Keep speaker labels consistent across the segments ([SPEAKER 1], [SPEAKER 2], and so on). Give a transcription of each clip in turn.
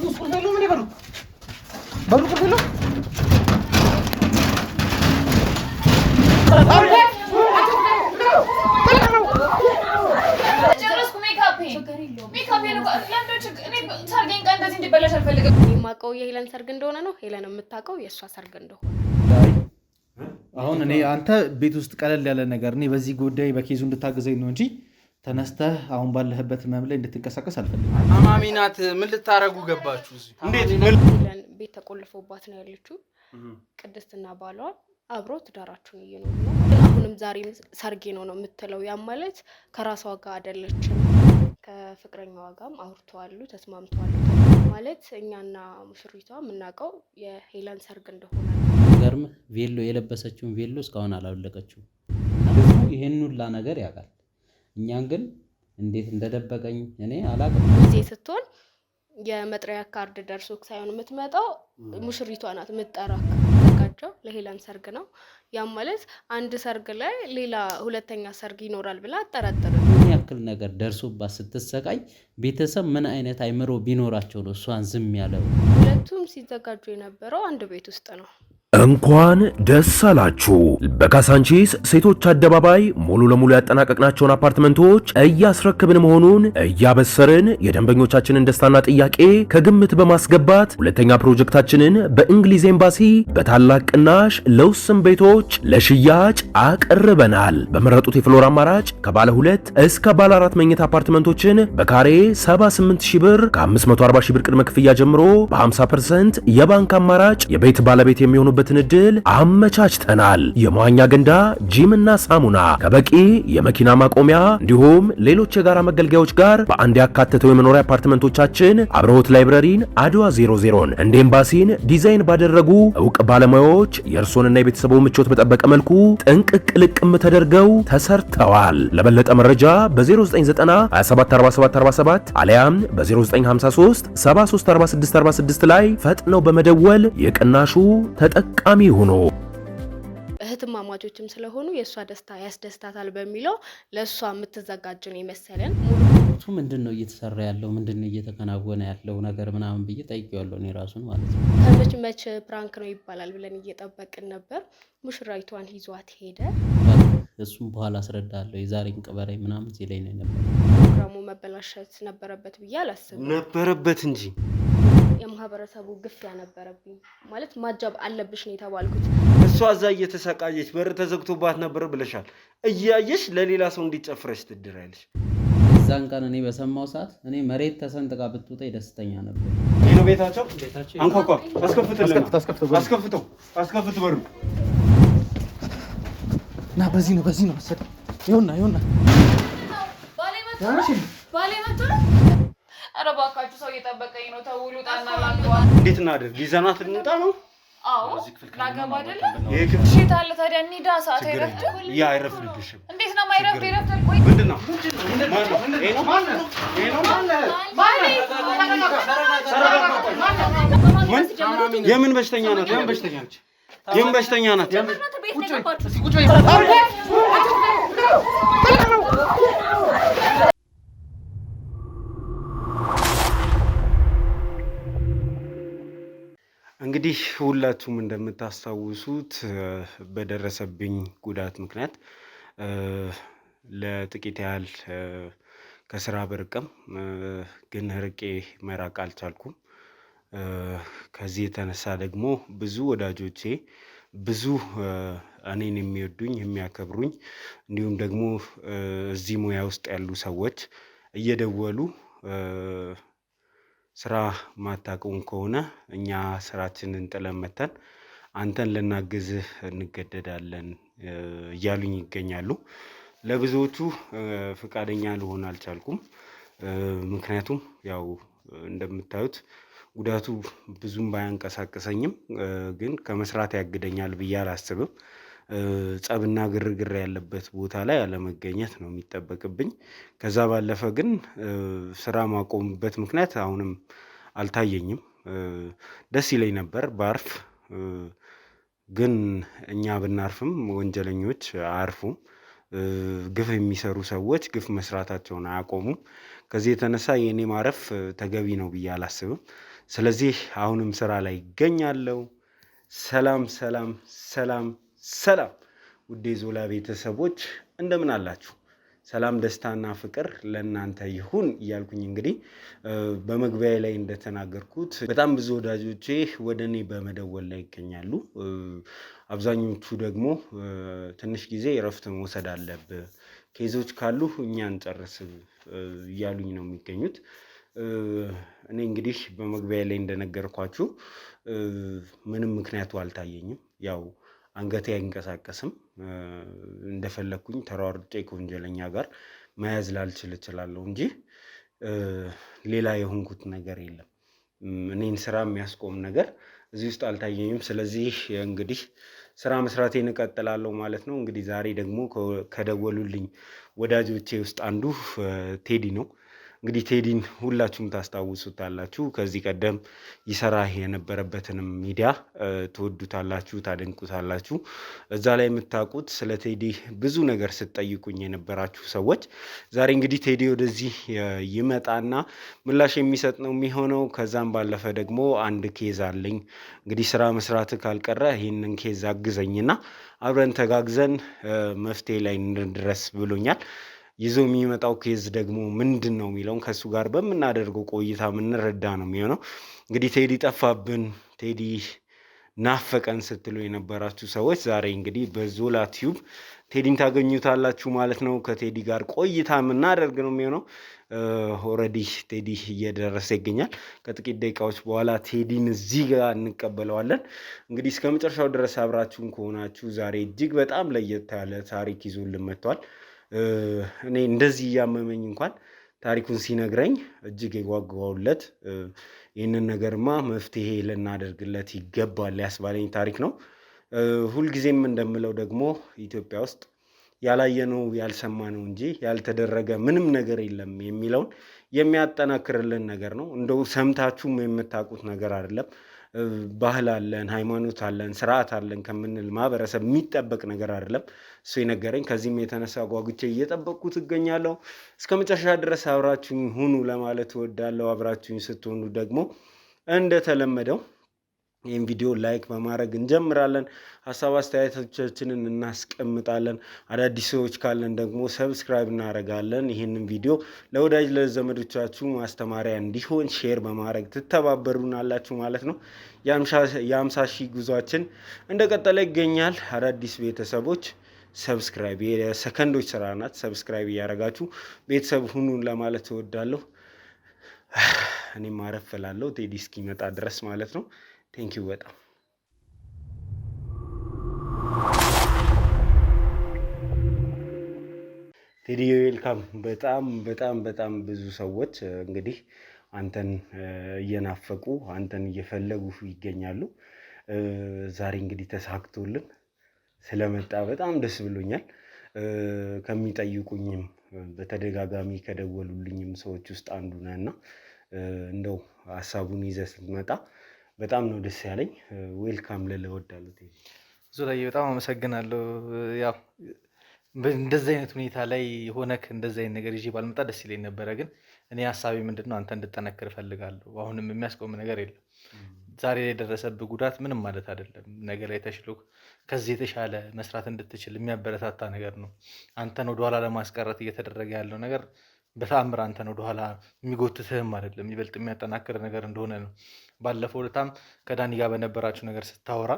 [SPEAKER 1] ቁልፍ ምን ይበሉ በሩ ቁልፍ ነው
[SPEAKER 2] ማቀው የሄለን ሰርግ እንደሆነ ነው ሄለን የምታቀው የሷ ሰርግ እንደሆነ
[SPEAKER 1] አሁን እኔ አንተ ቤት ውስጥ ቀለል ያለ ነገር እኔ በዚህ ጉዳይ በኬዙ እንድታገዘኝ ነው እንጂ ተነስተህ አሁን ባለህበት መምለ እንድትንቀሳቀስ አልፈልግም
[SPEAKER 3] አማሚናት ምን ልታረጉ ገባችሁ እንዴት
[SPEAKER 2] ሄለን ቤት ተቆልፎባት ነው ያለችው ቅድስትና ባሏ አብሮ ትዳራቸውን እየኖሩ ነው አሁንም ዛሬም ሰርጌ ነው የምትለው ያ ማለት ከራሷ ጋር አይደለችም ከፍቅረኛዋ ጋርም አውርተዋሉ ተስማምተዋል ማለት እኛና ሙሽሪቷ ምናቀው የሄለን ሰርግ እንደሆነ
[SPEAKER 4] ገርም ቬሎ የለበሰችውን ቬሎ እስካሁን አላወለቀችው ደግሞ ይሄን ሁላ ነገር ያውቃል እኛን ግን እንዴት እንደደበቀኝ እኔ አላውቅም
[SPEAKER 2] ጊዜ ስትሆን የመጥሪያ ካርድ ደርሶክ ሳይሆን የምትመጣው ሙሽሪቷ ናት የምትጠራክ ተጋጨው ለሄለን ሰርግ ነው ያም ማለት አንድ ሰርግ ላይ ሌላ ሁለተኛ ሰርግ ይኖራል ብላ አጠራጠረ
[SPEAKER 4] ምን ያክል ነገር ደርሶባት ስትሰቃይ ቤተሰብ ምን አይነት አይምሮ ቢኖራቸው ነው እሷን ዝም ያለው
[SPEAKER 2] ሁለቱም ሲዘጋጁ የነበረው አንድ ቤት ውስጥ ነው
[SPEAKER 5] እንኳን ደስ አላችሁ በካሳንቺስ ሴቶች አደባባይ ሙሉ ለሙሉ ያጠናቀቅናቸውን አፓርትመንቶች እያስረክብን መሆኑን እያበሰርን የደንበኞቻችንን ደስታና ጥያቄ ከግምት በማስገባት ሁለተኛ ፕሮጀክታችንን በእንግሊዝ ኤምባሲ በታላቅ ቅናሽ ለውስን ቤቶች ለሽያጭ አቅርበናል በመረጡት የፍሎር አማራጭ ከባለ 2 እስከ ባለ 4 መኝታ አፓርትመንቶችን በካሬ 78000 ብር ከ540 ሺህ ብር ቅድመ ክፍያ ጀምሮ በ50% የባንክ አማራጭ የቤት ባለቤት የሚሆኑበት እድል አመቻችተናል የመዋኛ ገንዳ ጂምና ሳሙና ከበቂ የመኪና ማቆሚያ እንዲሁም ሌሎች የጋራ መገልገያዎች ጋር በአንድ ያካተተው የመኖሪያ አፓርትመንቶቻችን አብሮት ላይብረሪን አድዋ 00ን እንደ ኤምባሲን ዲዛይን ባደረጉ ዕውቅ ባለሙያዎች የእርሶንና የቤተሰቡን ምቾት በጠበቀ መልኩ ጥንቅቅ ልቅም ተደርገው ተሰርተዋል ለበለጠ መረጃ በ0990 274747 አሊያም በ0953 734646 ላይ ፈጥነው በመደወል የቅናሹ ተጠቃሚ ሆኖ
[SPEAKER 2] እህትማማቾችም ስለሆኑ የሷ ደስታ ያስደስታታል በሚለው ለሷ የምትዘጋጅ ነው ይመስለን
[SPEAKER 4] እሱ ምንድነው እየተሰራ ያለው ምንድነው እየተከናወነ ያለው ነገር ምናምን ብዬ ጠይቄዋለሁ እኔ ራሱን ማለት ነው
[SPEAKER 2] መች ፕራንክ ነው ይባላል ብለን እየጠበቅን ነበር ሙሽራይቷን ይዟት ሄደ
[SPEAKER 4] እሱም በኋላ አስረዳለሁ የዛሬን ቅበረኝ ምናምን ሲለኝ ነው ነበር
[SPEAKER 2] ፕሮግራሙ መበላሸት ነበረበት ብዬ አላስብም
[SPEAKER 3] ነበረበት እንጂ
[SPEAKER 2] የማህበረሰቡ ግፍያ ነበረብኝ ማለት ማጃብ አለብሽ ነው የተባልኩት
[SPEAKER 3] እሷ እዛ እየተሰቃየች በር ተዘግቶባት ነበር ብለሻል እያየሽ ለሌላ ሰው እንዲጨፍረሽ ትድራለሽ
[SPEAKER 4] እዛን ቀን እኔ በሰማው ሰዓት እኔ መሬት ተሰንጥቃ ብትውጣ ደስተኛ ነበር
[SPEAKER 3] ይሄ ቤታቸው አንኳኳ አስከፍተው በሩ
[SPEAKER 1] ና በዚህ ነው መሰለ ይሁንና
[SPEAKER 2] ባሌ መጥቶ ኧረ እባካችሁ ሰው እየጠበቀኝ ነው ተውሉ ጣና ላንዷ
[SPEAKER 3] እንዴት እናድርግ ይዘናት እንውጣ ነው
[SPEAKER 2] አዎ ላገባ አይደለ እሺ ታለ ታዲያ እንሂዳ ሰዓት አይረፍድም
[SPEAKER 3] ያ አይረፍድብሽም
[SPEAKER 2] እንዴት ነው ማይረፍድ ይረፍዳል ቆይ
[SPEAKER 3] ምንድነው የምን በሽተኛ ናት እንግዲህ ሁላችሁም እንደምታስታውሱት በደረሰብኝ ጉዳት ምክንያት ለጥቂት ያህል ከስራ በርቀም ግን ርቄ መራቅ አልቻልኩም ከዚህ የተነሳ ደግሞ ብዙ ወዳጆቼ ብዙ እኔን የሚወዱኝ የሚያከብሩኝ እንዲሁም ደግሞ እዚህ ሙያ ውስጥ ያሉ ሰዎች እየደወሉ ስራ ማታቆም ከሆነ እኛ ስራችንን ጥለን መተን አንተን ልናግዝህ እንገደዳለን እያሉኝ ይገኛሉ ለብዙዎቹ ፍቃደኛ ልሆን አልቻልኩም ምክንያቱም ያው እንደምታዩት ጉዳቱ ብዙም ባያንቀሳቀሰኝም ግን ከመስራት ያግደኛል ብዬ አላስብም ጸብና ግርግር ያለበት ቦታ ላይ አለመገኘት ነው የሚጠበቅብኝ ከዛ ባለፈ ግን ስራ ማቆምበት ምክንያት አሁንም አልታየኝም ደስ ይለኝ ነበር ባርፍ ግን እኛ ብናርፍም ወንጀለኞች አያርፉም ግፍ የሚሰሩ ሰዎች ግፍ መስራታቸውን አያቆሙም ከዚህ የተነሳ የኔ ማረፍ ተገቢ ነው ብዬ አላስብም ስለዚህ አሁንም ስራ ላይ ይገኛለሁ። ሰላም ሰላም ሰላም ሰላም ውዴ ዞላ ቤተሰቦች እንደምን አላችሁ? ሰላም ደስታና ፍቅር ለእናንተ ይሁን እያልኩኝ እንግዲህ በመግቢያ ላይ እንደተናገርኩት በጣም ብዙ ወዳጆቼ ወደ እኔ በመደወል ላይ ይገኛሉ። አብዛኞቹ ደግሞ ትንሽ ጊዜ እረፍት መውሰድ አለብህ፣ ኬዞች ካሉ እኛ እንጨርስ እያሉኝ ነው የሚገኙት። እኔ እንግዲህ በመግቢያ ላይ እንደነገርኳችሁ ምንም ምክንያቱ አልታየኝም። ያው አንገቴ አይንቀሳቀስም። እንደፈለግኩኝ ተሯርጬ ከወንጀለኛ ጋር መያዝ ላልችል እችላለሁ እንጂ ሌላ የሆንኩት ነገር የለም። እኔን ስራ የሚያስቆም ነገር እዚህ ውስጥ አልታየኝም። ስለዚህ እንግዲህ ስራ መስራቴን እቀጥላለሁ ማለት ነው። እንግዲህ ዛሬ ደግሞ ከደወሉልኝ ወዳጆቼ ውስጥ አንዱ ቴዲ ነው። እንግዲህ ቴዲን ሁላችሁም ታስታውሱታላችሁ። ከዚህ ቀደም ይሰራ የነበረበትንም ሚዲያ ትወዱታላችሁ፣ ታደንቁታላችሁ። እዛ ላይ የምታውቁት ስለ ቴዲ ብዙ ነገር ስትጠይቁኝ የነበራችሁ ሰዎች ዛሬ እንግዲህ ቴዲ ወደዚህ ይመጣና ምላሽ የሚሰጥ ነው የሚሆነው። ከዛም ባለፈ ደግሞ አንድ ኬዝ አለኝ፣ እንግዲህ ስራ መስራት ካልቀረ ይህንን ኬዝ አግዘኝና አብረን ተጋግዘን መፍትሄ ላይ እንድረስ ብሎኛል። ይዞ የሚመጣው ኬዝ ደግሞ ምንድን ነው የሚለውን ከእሱ ጋር በምናደርገው ቆይታ የምንረዳ ነው የሚሆነው። እንግዲህ ቴዲ ጠፋብን፣ ቴዲ ናፈቀን ስትሉ የነበራችሁ ሰዎች ዛሬ እንግዲህ በዞላ ቲዩብ ቴዲን ታገኙታላችሁ ማለት ነው። ከቴዲ ጋር ቆይታ የምናደርግ ነው የሚሆነው። ኦልሬዲ ቴዲ እየደረሰ ይገኛል። ከጥቂት ደቂቃዎች በኋላ ቴዲን እዚህ ጋር እንቀበለዋለን። እንግዲህ እስከ መጨረሻው ድረስ አብራችሁን ከሆናችሁ ዛሬ እጅግ በጣም ለየት ያለ ታሪክ ይዞልን መጥቷል። እኔ እንደዚህ እያመመኝ እንኳን ታሪኩን ሲነግረኝ እጅግ የጓጓሁለት ይህንን ነገርማ መፍትሄ ልናደርግለት ይገባል ያስባለኝ ታሪክ ነው። ሁልጊዜም እንደምለው ደግሞ ኢትዮጵያ ውስጥ ያላየነው ያልሰማነው እንጂ ያልተደረገ ምንም ነገር የለም የሚለውን የሚያጠናክርልን ነገር ነው። እንደው ሰምታችሁም የምታውቁት ነገር አይደለም። ባህል አለን፣ ሃይማኖት አለን፣ ስርዓት አለን ከምንል ማህበረሰብ የሚጠበቅ ነገር አይደለም እሱ የነገረኝ። ከዚህም የተነሳ ጓጉቼ እየጠበቅኩት እገኛለሁ። እስከ መጨረሻ ድረስ አብራችሁኝ ሁኑ ለማለት እወዳለሁ። አብራችሁኝ ስትሆኑ ደግሞ እንደተለመደው ይህን ቪዲዮ ላይክ በማድረግ እንጀምራለን። ሀሳብ አስተያየቶቻችንን እናስቀምጣለን። አዳዲስ ሰዎች ካለን ደግሞ ሰብስክራይብ እናደርጋለን። ይህንን ቪዲዮ ለወዳጅ ለዘመዶቻችሁ ማስተማሪያ እንዲሆን ሼር በማድረግ ትተባበሩናላችሁ ማለት ነው። የ50 ሺህ ጉዟችን እንደቀጠለ ይገኛል። አዳዲስ ቤተሰቦች ሰብስክራይብ የሰከንዶች ስራ ናት። ሰብስክራይብ እያደረጋችሁ ቤተሰብ ሁኑን ለማለት እወዳለሁ። እኔም አረፍ እላለሁ ቴዲ እስኪመጣ ድረስ ማለት ነው። ቴንኪው በጣም ቴዲ ዌልካም። በጣም ብዙ ሰዎች እንግዲህ አንተን እየናፈቁ አንተን እየፈለጉ ይገኛሉ። ዛሬ እንግዲህ ተሳክቶልን ስለመጣ በጣም ደስ ብሎኛል። ከሚጠይቁኝም በተደጋጋሚ ከደወሉልኝም ሰዎች ውስጥ አንዱ ነህና እንደው ሀሳቡን ይዘህ ስትመጣ በጣም ነው ደስ ያለኝ። ዌልካም ልልህ እወዳለሁ።
[SPEAKER 1] ዞላዬ በጣም አመሰግናለሁ። ያው እንደዚህ አይነት ሁኔታ ላይ ሆነክ እንደዚህ አይነት ነገር ይዤ ባልመጣ ደስ ይለኝ ነበረ፣ ግን እኔ ሀሳቤ ምንድን ነው አንተ እንድጠነክር እፈልጋለሁ። አሁንም የሚያስቆም ነገር የለም። ዛሬ የደረሰብህ ጉዳት ምንም ማለት አይደለም። ነገ ላይ ተሽሎ ከዚህ የተሻለ መስራት እንድትችል የሚያበረታታ ነገር ነው። አንተን ወደኋላ ለማስቀረት እየተደረገ ያለው ነገር በተአምር አንተን ወደኋላ የሚጎትትህም አይደለም፣ ይበልጥ የሚያጠናክር ነገር እንደሆነ ነው። ባለፈው ዕለታም ከዳኒ ጋር በነበራችሁ ነገር ስታወራ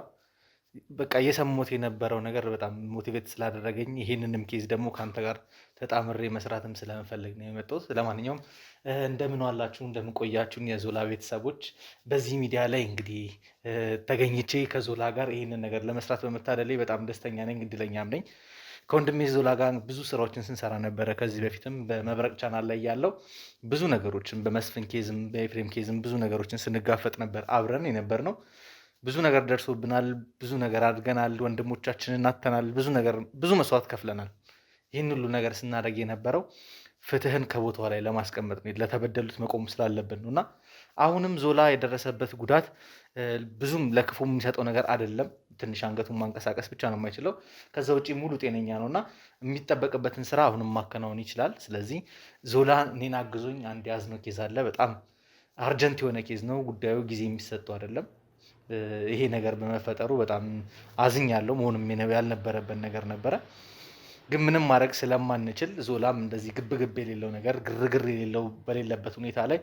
[SPEAKER 1] በቃ እየሰሞት የነበረው ነገር በጣም ሞቲቬት ስላደረገኝ ይህንንም ኬዝ ደግሞ ከአንተ ጋር ተጣምሬ መስራትም ስለምፈልግ ነው የመጣሁት። ለማንኛውም እንደምን ዋላችሁ፣ እንደምን ቆያችሁን የዞላ ቤተሰቦች። በዚህ ሚዲያ ላይ እንግዲህ ተገኝቼ ከዞላ ጋር ይህንን ነገር ለመስራት በመታደሌ በጣም ደስተኛ ነኝ፣ እድለኛም ነኝ። ከወንድሜ ዞላ ጋር ብዙ ስራዎችን ስንሰራ ነበረ። ከዚህ በፊትም በመብረቅ ቻናል ላይ ያለው ብዙ ነገሮችን በመስፍን ኬዝም በኤፍሬም ኬዝም ብዙ ነገሮችን ስንጋፈጥ ነበር አብረን የነበር ነው። ብዙ ነገር ደርሶብናል፣ ብዙ ነገር አድርገናል፣ ወንድሞቻችንን አጥተናል፣ ብዙ መስዋዕት ከፍለናል። ይህን ሁሉ ነገር ስናደርግ የነበረው ፍትህን ከቦታው ላይ ለማስቀመጥ ነው፣ ለተበደሉት መቆም ስላለብን ነው። እና አሁንም ዞላ የደረሰበት ጉዳት ብዙም ለክፉ የሚሰጠው ነገር አይደለም። ትንሽ አንገቱን ማንቀሳቀስ ብቻ ነው የማይችለው። ከዛ ውጭ ሙሉ ጤነኛ ነው እና የሚጠበቅበትን ስራ አሁንም ማከናወን ይችላል። ስለዚህ ዞላ እኔን አግዞኝ አንድ ያዝነው ኬዝ አለ። በጣም አርጀንት የሆነ ኬዝ ነው ጉዳዩ፣ ጊዜ የሚሰጠው አይደለም። ይሄ ነገር በመፈጠሩ በጣም አዝኛለሁ። መሆንም ያልነበረበት ነገር ነበረ። ግን ምንም ማድረግ ስለማንችል ዞላም እንደዚህ ግብ የሌለው ነገር ግርግር የሌለው በሌለበት ሁኔታ ላይ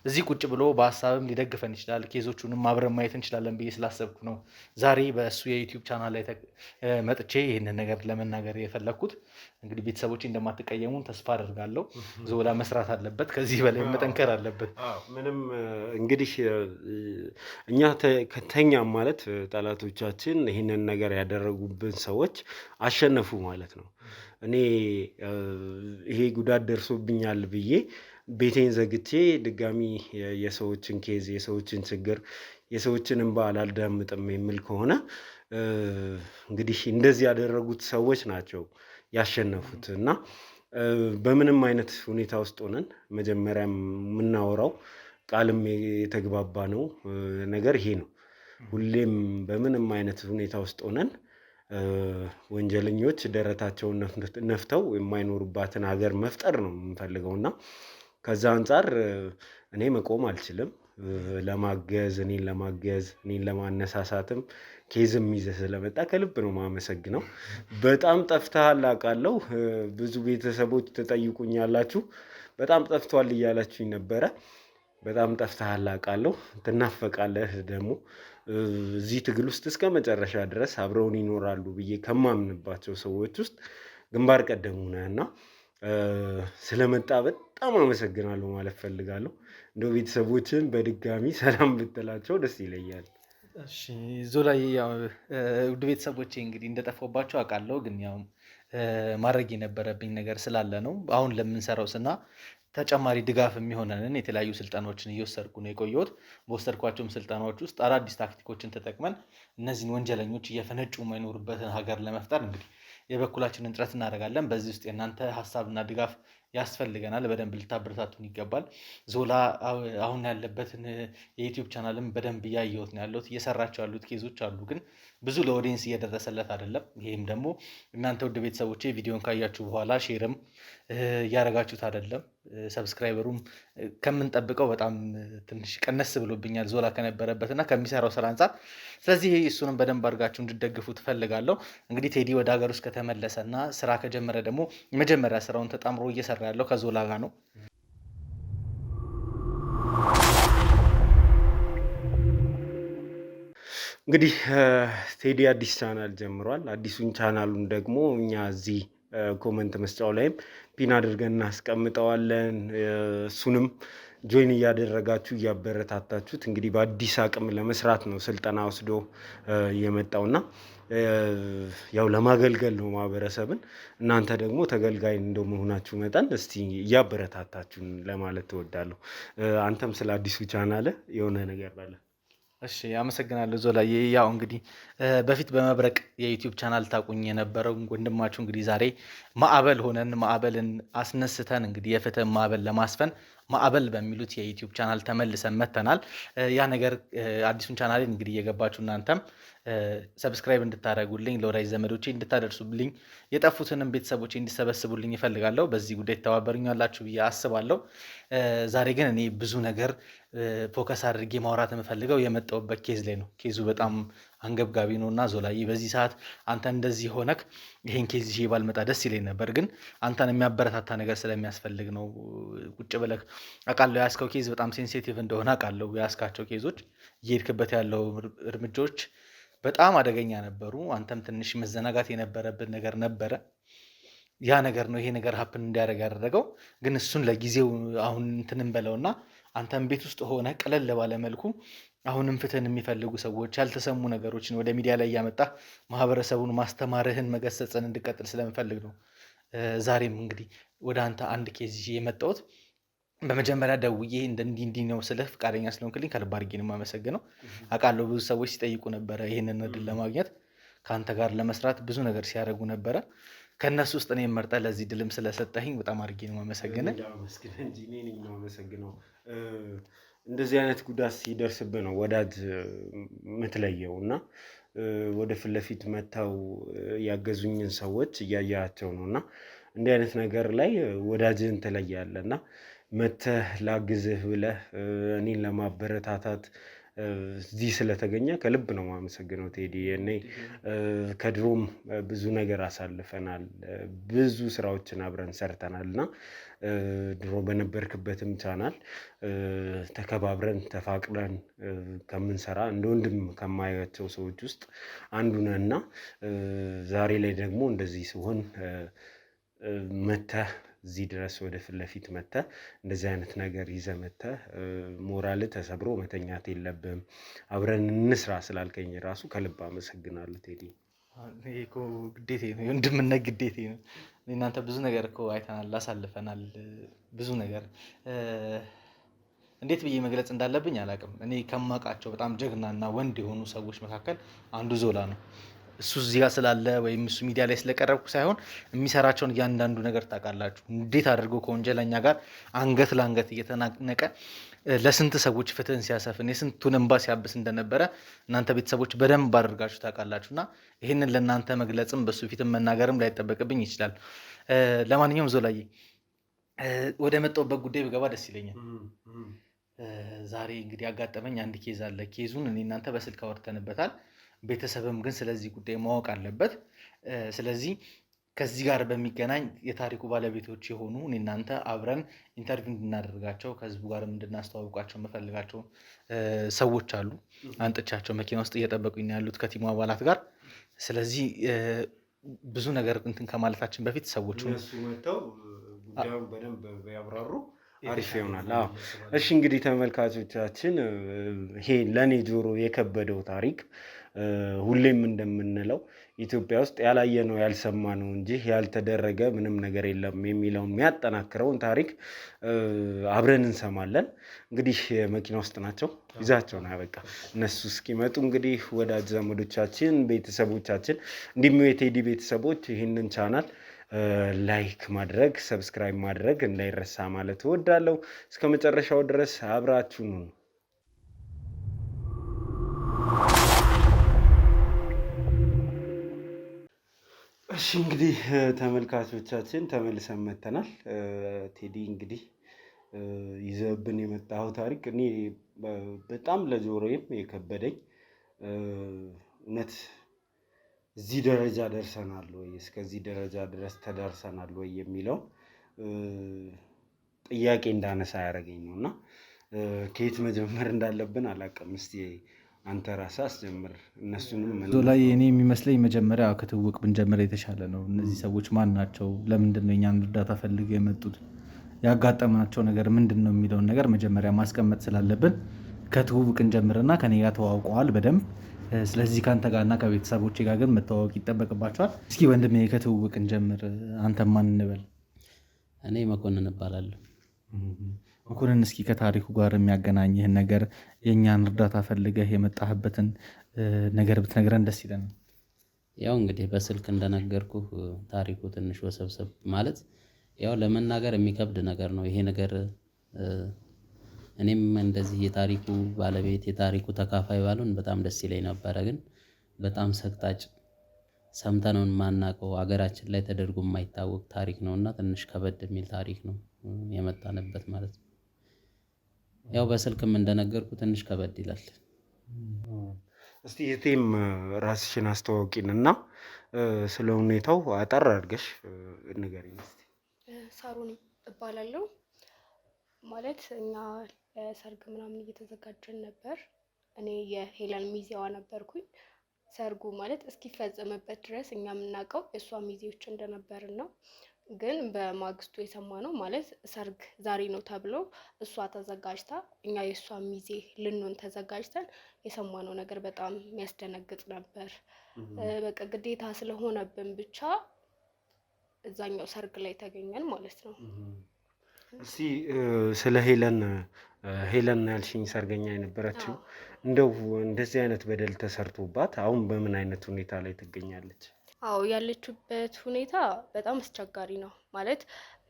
[SPEAKER 1] እዚህ ቁጭ ብሎ በሀሳብም ሊደግፈን ይችላል፣ ኬዞቹንም አብረን ማየት እንችላለን ብዬ ስላሰብኩ ነው ዛሬ በእሱ የዩቲዩብ ቻናል ላይ መጥቼ ይህንን ነገር ለመናገር የፈለግኩት። እንግዲህ ቤተሰቦቼ እንደማትቀየሙን ተስፋ አደርጋለሁ። ዞላ መስራት አለበት፣ ከዚህ በላይ መጠንከር አለበት።
[SPEAKER 3] ምንም እንግዲህ እኛ ከተኛም ማለት ጠላቶቻችን ይህንን ነገር ያደረጉብን ሰዎች አሸነፉ ማለት ነው። እኔ ይሄ ጉዳት ደርሶብኛል ብዬ ቤቴን ዘግቼ ድጋሚ የሰዎችን ኬዝ፣ የሰዎችን ችግር፣ የሰዎችን እንባ አላዳምጥም የሚል ከሆነ እንግዲህ እንደዚህ ያደረጉት ሰዎች ናቸው ያሸነፉት። እና በምንም አይነት ሁኔታ ውስጥ ሆነን መጀመሪያ የምናወራው ቃልም የተግባባ ነው ነገር ይሄ ነው። ሁሌም በምንም አይነት ሁኔታ ውስጥ ሆነን ወንጀለኞች ደረታቸውን ነፍተው የማይኖሩባትን ሀገር መፍጠር ነው የምንፈልገው። እና ከዛ አንጻር እኔ መቆም አልችልም። ለማገዝ እኔን ለማነሳሳትም ኬዝም ይዘህ ስለመጣ ከልብ ነው ማመሰግነው። በጣም ጠፍተሃል አውቃለሁ። ብዙ ቤተሰቦች ትጠይቁኛላችሁ በጣም ጠፍቷል እያላችሁኝ ነበረ። በጣም ጠፍተሃል አውቃለሁ። ትናፈቃለህ ደግሞ እዚህ ትግል ውስጥ እስከ መጨረሻ ድረስ አብረውን ይኖራሉ ብዬ ከማምንባቸው ሰዎች ውስጥ ግንባር ቀደሙ ነህ እና ስለመጣ በጣም አመሰግናለሁ ማለት ፈልጋለሁ። እንደው ቤተሰቦችን በድጋሚ ሰላም ብትላቸው ደስ ይለኛል።
[SPEAKER 1] እሺ ዞላዬ፣ ያው ውድ ቤተሰቦቼ እንግዲህ እንደጠፋባቸው አውቃለሁ፣ ግን ያው ማድረግ የነበረብኝ ነገር ስላለ ነው። አሁን ለምንሰራው ተጨማሪ ድጋፍ የሚሆነንን የተለያዩ ስልጠናዎችን እየወሰድኩ ነው የቆየሁት። በወሰድኳቸውም ስልጠናዎች ውስጥ አዳዲስ ታክቲኮችን ተጠቅመን እነዚህን ወንጀለኞች እየፈነጩ የማይኖሩበትን ሀገር ለመፍጠር እንግዲህ የበኩላችንን ጥረት እናደርጋለን። በዚህ ውስጥ የእናንተ ሀሳብና ድጋፍ ያስፈልገናል። በደንብ ልታበረታቱን ይገባል። ዞላ አሁን ያለበትን የዩቲዩብ ቻናልም በደንብ እያየሁት ነው ያለሁት። እየሰራቸው ያሉት ኬዞች አሉ፣ ግን ብዙ ለኦዲየንስ እየደረሰለት አይደለም። ይህም ደግሞ እናንተ ውድ ቤተሰቦቼ ቪዲዮን ካያችሁ በኋላ ሼርም እያደረጋችሁት አይደለም። ሰብስክራይበሩም ከምንጠብቀው በጣም ትንሽ ቀነስ ብሎብኛል ዞላ ከነበረበትና ከሚሰራው ስራ አንጻር። ስለዚህ እሱንም በደንብ አድርጋችሁ እንድደግፉ ትፈልጋለሁ። እንግዲህ ቴዲ ወደ ሀገር ውስጥ ከተመለሰና ስራ ከጀመረ ደግሞ መጀመሪያ ስራውን ተጣምሮ እየሰራ ያለው ከዞላ ጋር ነው።
[SPEAKER 3] እንግዲህ ቴዲ አዲስ ቻናል ጀምሯል። አዲሱን ቻናሉን ደግሞ እኛ እዚህ ኮመንት መስጫው ላይም ፒን አድርገን እናስቀምጠዋለን። እሱንም ጆይን እያደረጋችሁ እያበረታታችሁት እንግዲህ በአዲስ አቅም ለመስራት ነው ስልጠና ወስዶ የመጣውና ያው ለማገልገል ነው ማህበረሰብን። እናንተ ደግሞ ተገልጋይ እንደመሆናችሁ መጠን እስቲ እያበረታታችሁን ለማለት ትወዳለሁ። አንተም ስለ አዲሱ ቻናል የሆነ ነገር በለ።
[SPEAKER 1] እሺ አመሰግናለሁ ዞላዬ። ያው እንግዲህ በፊት በመብረቅ የዩቲዩብ ቻናል ታቁኝ የነበረው ወንድማችሁ እንግዲህ ዛሬ ማዕበል ሆነን ማዕበልን አስነስተን እንግዲህ የፍትህ ማዕበል ለማስፈን ማዕበል በሚሉት የዩቲዩብ ቻናል ተመልሰን መተናል። ያ ነገር አዲሱን ቻናል እንግዲህ እየገባችሁ እናንተም ሰብስክራይብ እንድታደርጉልኝ ለወዳጅ ዘመዶቼ እንድታደርሱልኝ የጠፉትንም ቤተሰቦቼ እንዲሰበስቡልኝ ይፈልጋለሁ። በዚህ ጉዳይ ተባበሩኛላችሁ ብዬ አስባለሁ። ዛሬ ግን እኔ ብዙ ነገር ፎከስ አድርጌ ማውራት የምፈልገው የመጣሁበት ኬዝ ላይ ነው። ኬዙ በጣም አንገብጋቢ ነው እና ዞላዬ በዚህ ሰዓት አንተ እንደዚህ ሆነክ ይሄን ኬዝ ይዤ ባልመጣ ደስ ይለኝ ነበር፣ ግን አንተን የሚያበረታታ ነገር ስለሚያስፈልግ ነው ቁጭ ብለህ አውቃለሁ። የያዝከው ኬዝ በጣም ሴንሲቲቭ እንደሆነ አውቃለሁ። የያዝካቸው ኬዞች እየሄድክበት ያለው እርምጃዎች በጣም አደገኛ ነበሩ። አንተም ትንሽ መዘናጋት የነበረብን ነገር ነበረ። ያ ነገር ነው ይሄ ነገር ሀፕን እንዲያደርግ ያደረገው። ግን እሱን ለጊዜው አሁን እንትንም በለውና አንተም ቤት ውስጥ ሆነ ቀለል ባለ መልኩ አሁንም ፍትህን የሚፈልጉ ሰዎች ያልተሰሙ ነገሮችን ወደ ሚዲያ ላይ እያመጣ ማህበረሰቡን ማስተማርህን መገሰጽን እንድቀጥል ስለምፈልግ ነው ዛሬም እንግዲህ ወደ አንተ አንድ ኬዝ ይዤ የመጣሁት። በመጀመሪያ ደውዬ እንዲህ ነው ስልህ ፈቃደኛ ስለሆንክልኝ ከልብ አድርጌ ነው የማመሰግነው። አውቃለሁ ብዙ ሰዎች ሲጠይቁ ነበረ ይህንን እድል ለማግኘት ከአንተ ጋር ለመስራት ብዙ ነገር ሲያደርጉ ነበረ። ከእነሱ ውስጥ እኔ መርጠህ ለዚህ ድልም ስለሰጠኝ በጣም አድርጌ ነው የማመሰግነው።
[SPEAKER 3] እንደዚህ አይነት ጉዳት ሲደርስብህ ነው ወዳጅ የምትለየው እና ወደ ፊት ለፊት መጥተው ያገዙኝን ሰዎች እያያቸው ነው እና እንዲህ አይነት ነገር ላይ ወዳጅህን ትለያለህ እና መተህ ላግዝህ ብለህ እኔን ለማበረታታት እዚህ ስለተገኘ ከልብ ነው የማመሰግነው ቴዲ። እኔ ከድሮም ብዙ ነገር አሳልፈናል፣ ብዙ ስራዎችን አብረን ሰርተናል እና ድሮ በነበርክበትም ቻናል ተከባብረን ተፋቅረን ከምንሰራ እንደ ወንድም ከማያቸው ሰዎች ውስጥ አንዱ ነህና ዛሬ ላይ ደግሞ እንደዚህ ሲሆን መተህ እዚህ ድረስ ወደ ፊት ለፊት መተህ እንደዚህ አይነት ነገር ይዘህ መተህ ሞራልህ ተሰብሮ መተኛት የለብህም። አብረን እንስራ ስላልከኝ ራሱ ከልብ አመሰግናለሁ ቴዲ።
[SPEAKER 1] ይሄ እኮ ግዴታዬ ነው፣ የወንድምነት ግዴታዬ ነው። እናንተ ብዙ ነገር እኮ አይተናል፣ አሳልፈናል ብዙ ነገር። እንዴት ብዬ መግለጽ እንዳለብኝ አላውቅም። እኔ ከማውቃቸው በጣም ጀግናና ወንድ የሆኑ ሰዎች መካከል አንዱ ዞላ ነው። እሱ እዚህ ጋር ስላለ ወይም እሱ ሚዲያ ላይ ስለቀረብኩ ሳይሆን የሚሰራቸውን እያንዳንዱ ነገር ታውቃላችሁ። እንዴት አድርጎ ከወንጀለኛ ጋር አንገት ለአንገት እየተናነቀ ለስንት ሰዎች ፍትህን ሲያሰፍን የስንቱን እንባ ሲያብስ እንደነበረ እናንተ ቤተሰቦች በደንብ አድርጋችሁ ታውቃላችሁ። እና ይህንን ለእናንተ መግለጽም በሱ ፊትም መናገርም ላይጠበቅብኝ ይችላል። ለማንኛውም ዞላዬ ወደ መጣሁበት ጉዳይ ብገባ ደስ ይለኛል። ዛሬ እንግዲህ ያጋጠመኝ አንድ ኬዝ አለ። ኬዙን እኔ እናንተ በስልክ አወርተንበታል። ቤተሰብም ግን ስለዚህ ጉዳይ ማወቅ አለበት። ስለዚህ ከዚህ ጋር በሚገናኝ የታሪኩ ባለቤቶች የሆኑ እኔ እናንተ አብረን ኢንተርቪው እንድናደርጋቸው ከህዝቡ ጋርም እንድናስተዋውቃቸው የምፈልጋቸው ሰዎች አሉ። አንጥቻቸው መኪና ውስጥ እየጠበቁኝ ያሉት ከቲሙ አባላት ጋር። ስለዚህ ብዙ ነገር እንትን ከማለታችን በፊት ሰዎቹ
[SPEAKER 3] እነሱ መጥተው ጉዳዩን በደንብ ያብራሩ አሪፍ ይሆናል። እሺ እንግዲህ ተመልካቾቻችን ይሄ ለኔ ጆሮ የከበደው ታሪክ ሁሌም እንደምንለው ኢትዮጵያ ውስጥ ያላየነው ያልሰማነው እንጂ ያልተደረገ ምንም ነገር የለም የሚለውን የሚያጠናክረውን ታሪክ አብረን እንሰማለን። እንግዲህ መኪና ውስጥ ናቸው፣ ይዛቸው ነው በቃ እነሱ እስኪመጡ እንግዲህ ወዳጅ ዘመዶቻችን፣ ቤተሰቦቻችን እንዲሁም የቴዲ ቤተሰቦች ይህንን ቻናል ላይክ ማድረግ ሰብስክራይብ ማድረግ እንዳይረሳ ማለት እወዳለሁ። እስከ መጨረሻው ድረስ አብራችሁን ነው። እሺ እንግዲህ ተመልካቾቻችን ተመልሰን መተናል። ቴዲ እንግዲህ ይዘብን የመጣው ታሪክ እኔ በጣም ለጆሮዬም የከበደኝ እውነት እዚህ ደረጃ ደርሰናል ወይ እስከዚህ ደረጃ ድረስ ተደርሰናል ወይ የሚለው ጥያቄ እንዳነሳ ያደረገኝ ነው እና ከየት መጀመር እንዳለብን አላውቅም። እስቲ አንተ ራስህ አስጀምር። እነሱንም
[SPEAKER 1] ላይ እኔ የሚመስለኝ መጀመሪያ ከትውውቅ ብንጀምር የተሻለ ነው። እነዚህ ሰዎች ማን ናቸው? ለምንድን ነው እኛን እርዳታ ፈልገው የመጡት? ያጋጠማቸው ነገር ምንድን ነው የሚለውን ነገር መጀመሪያ ማስቀመጥ ስላለብን ከትውውቅ እንጀምርና ከኔ ጋር ተዋውቀዋል በደንብ። ስለዚህ ከአንተ ጋርና ከቤተሰቦቼ ጋር ግን መተዋወቅ ይጠበቅባቸዋል። እስኪ ወንድሜ ከትውውቅ እንጀምር። አንተ ማን እንበል?
[SPEAKER 4] እኔ መኮንን እባላለሁ።
[SPEAKER 1] መኮንን፣ እስኪ ከታሪኩ ጋር የሚያገናኝህን ነገር የእኛን እርዳታ ፈልገህ የመጣህበትን ነገር ብትነግረን ደስ ይለናል።
[SPEAKER 4] ያው እንግዲህ በስልክ እንደነገርኩ ታሪኩ ትንሽ ወሰብሰብ ማለት ያው ለመናገር የሚከብድ ነገር ነው ይሄ ነገር። እኔም እንደዚህ የታሪኩ ባለቤት የታሪኩ ተካፋይ ባልሆን በጣም ደስ ይለኝ ነበረ። ግን በጣም ሰቅጣጭ ሰምተነው የማናውቀው አገራችን ላይ ተደርጎ የማይታወቅ ታሪክ ነውና ትንሽ ከበድ የሚል ታሪክ ነው የመጣንበት ማለት ነው። ያው በስልክም እንደነገርኩ ትንሽ ከበድ ይላል።
[SPEAKER 3] እስቲ እቴም ራስሽን አስተዋውቂንና ስለ ሁኔታው አጠር አድርገሽ ንገሪኝ እስቲ።
[SPEAKER 2] ሳሩን እባላለሁ። ማለት እኛ ለሰርግ ምናምን እየተዘጋጀን ነበር። እኔ የሄለን ሚዜዋ ነበርኩኝ። ሰርጉ ማለት እስኪፈጸምበት ድረስ እኛ የምናውቀው የእሷ ሚዜዎች እንደነበርን ነው። ግን በማግስቱ የሰማነው ማለት ሰርግ ዛሬ ነው ተብሎ እሷ ተዘጋጅታ እኛ የእሷ ሚዜ ልንሆን ተዘጋጅተን የሰማነው ነገር በጣም የሚያስደነግጥ ነበር። በቃ ግዴታ ስለሆነብን ብቻ እዛኛው ሰርግ ላይ ተገኘን ማለት ነው።
[SPEAKER 3] እስቲ ስለ ሄለን ያልሽኝ ሰርገኛ የነበረችው እንደው እንደዚህ አይነት በደል ተሰርቶባት አሁን በምን አይነት ሁኔታ ላይ ትገኛለች?
[SPEAKER 2] አዎ ያለችበት ሁኔታ በጣም አስቸጋሪ ነው። ማለት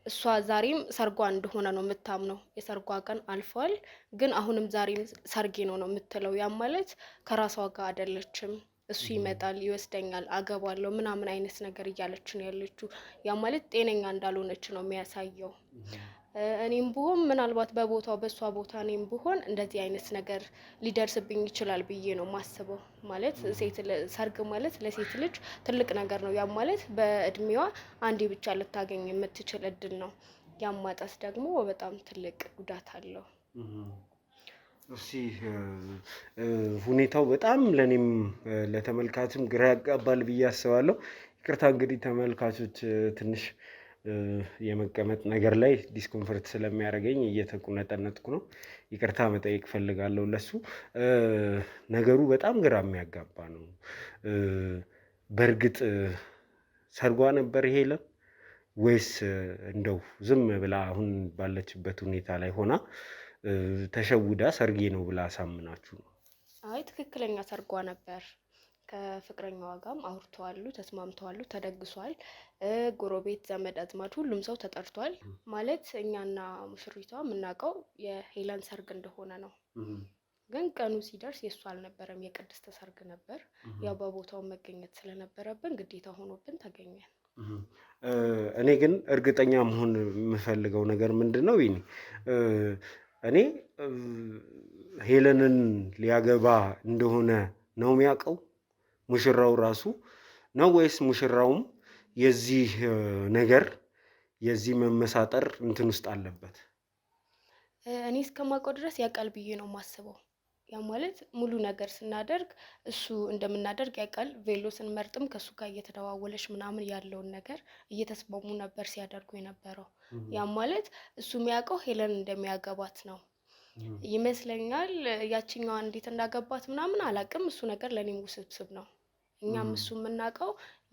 [SPEAKER 2] እሷ ዛሬም ሰርጓ እንደሆነ ነው የምታምነው። የሰርጓ ቀን አልፏል፣ ግን አሁንም ዛሬም ሰርጌ ነው የምትለው። ያ ማለት ከራሷ ጋር አይደለችም። እሱ ይመጣል፣ ይወስደኛል፣ አገባለሁ ምናምን አይነት ነገር እያለች ነው ያለችው። ያ ማለት ጤነኛ እንዳልሆነች ነው የሚያሳየው። እኔም ብሆን ምናልባት በቦታው በሷ ቦታ እኔም ብሆን እንደዚህ አይነት ነገር ሊደርስብኝ ይችላል ብዬ ነው ማስበው። ማለት ሰርግ ማለት ለሴት ልጅ ትልቅ ነገር ነው። ያም ማለት በእድሜዋ አንዴ ብቻ ልታገኝ የምትችል እድል ነው። ያም ማጣት ደግሞ በጣም ትልቅ ጉዳት አለው።
[SPEAKER 3] እሺ ሁኔታው በጣም ለኔም ለተመልካችም ግራ ያጋባል ብዬ አስባለሁ። ይቅርታ እንግዲህ ተመልካቾች ትንሽ የመቀመጥ ነገር ላይ ዲስኮምፈርት ስለሚያደርገኝ እየተቁነጠነጥኩ ነው። ይቅርታ መጠየቅ ፈልጋለሁ ለሱ። ነገሩ በጣም ግራ የሚያጋባ ነው። በእርግጥ ሰርጓ ነበር ሄለን ወይስ እንደው ዝም ብላ አሁን ባለችበት ሁኔታ ላይ ሆና ተሸውዳ ሰርጌ ነው ብላ አሳምናችሁ ነው?
[SPEAKER 2] አይ ትክክለኛ ሰርጓ ነበር። ከፍቅረኛዋ ጋርም አውርተዋል፣ ተስማምተዋል፣ ተደግሷል። ጎረቤት፣ ዘመድ አዝማድ ሁሉም ሰው ተጠርቷል። ማለት እኛና ሙሽሪቷ የምናውቀው የሄለን ሰርግ እንደሆነ ነው። ግን ቀኑ ሲደርስ የእሱ አልነበረም፣ የቅድስት ሰርግ ነበር። ያው በቦታው መገኘት ስለነበረብን ግዴታ ሆኖብን ተገኘን።
[SPEAKER 3] እኔ ግን እርግጠኛ መሆን የምፈልገው ነገር ምንድን ነው ቢኒ፣ እኔ ሄለንን ሊያገባ እንደሆነ ነው የሚያውቀው ሙሽራው ራሱ ነው ወይስ ሙሽራውም የዚህ ነገር የዚህ መመሳጠር እንትን ውስጥ አለበት?
[SPEAKER 2] እኔ እስከማውቀው ድረስ ያውቃል ብዬ ነው የማስበው። ያ ማለት ሙሉ ነገር ስናደርግ እሱ እንደምናደርግ ያውቃል። ቬሎ ስንመርጥም ከእሱ ጋር እየተደዋወለች ምናምን ያለውን ነገር እየተስማሙ ነበር ሲያደርጉ የነበረው። ያ ማለት እሱ የሚያውቀው ሄለን እንደሚያገባት ነው ይመስለኛል። ያችኛዋ እንዴት እንዳገባት ምናምን አላውቅም። እሱ ነገር ለኔም ውስብስብ ነው። እኛም እሱ የምናውቀው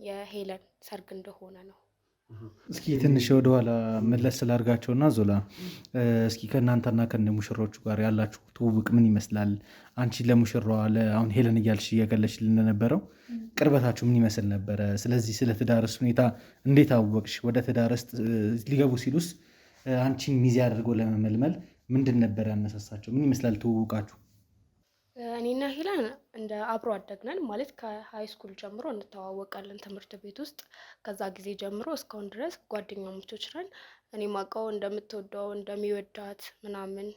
[SPEAKER 2] የሄለን ሰርግ እንደሆነ ነው።
[SPEAKER 1] እስኪ ትንሽ ወደኋላ መለስ ስላርጋቸውና ዞላ፣ እስኪ ከእናንተና ከነ ሙሽሮቹ ጋር ያላችሁ ትውውቅ ምን ይመስላል? አንቺ ለሙሽራዋ አሁን ሄለን እያልሽ እየገለችልን እንደነበረው ቅርበታችሁ ምን ይመስል ነበረ? ስለዚህ ስለ ትዳርስ ሁኔታ እንዴት አወቅሽ? ወደ ትዳርስ ሊገቡ ሲሉስ አንቺን ሚዜ አድርጎ ለመመልመል ምንድን ነበር ያነሳሳቸው? ምን ይመስላል ትውውቃችሁ?
[SPEAKER 2] እኔና ሄለን እንደ አብሮ አደግነን ማለት ከሃይ ስኩል ጀምሮ እንተዋወቃለን ትምህርት ቤት ውስጥ። ከዛ ጊዜ ጀምሮ እስካሁን ድረስ ጓደኛሞች ነን። እኔ ማውቀው እንደምትወደው እንደሚወዳት ምናምን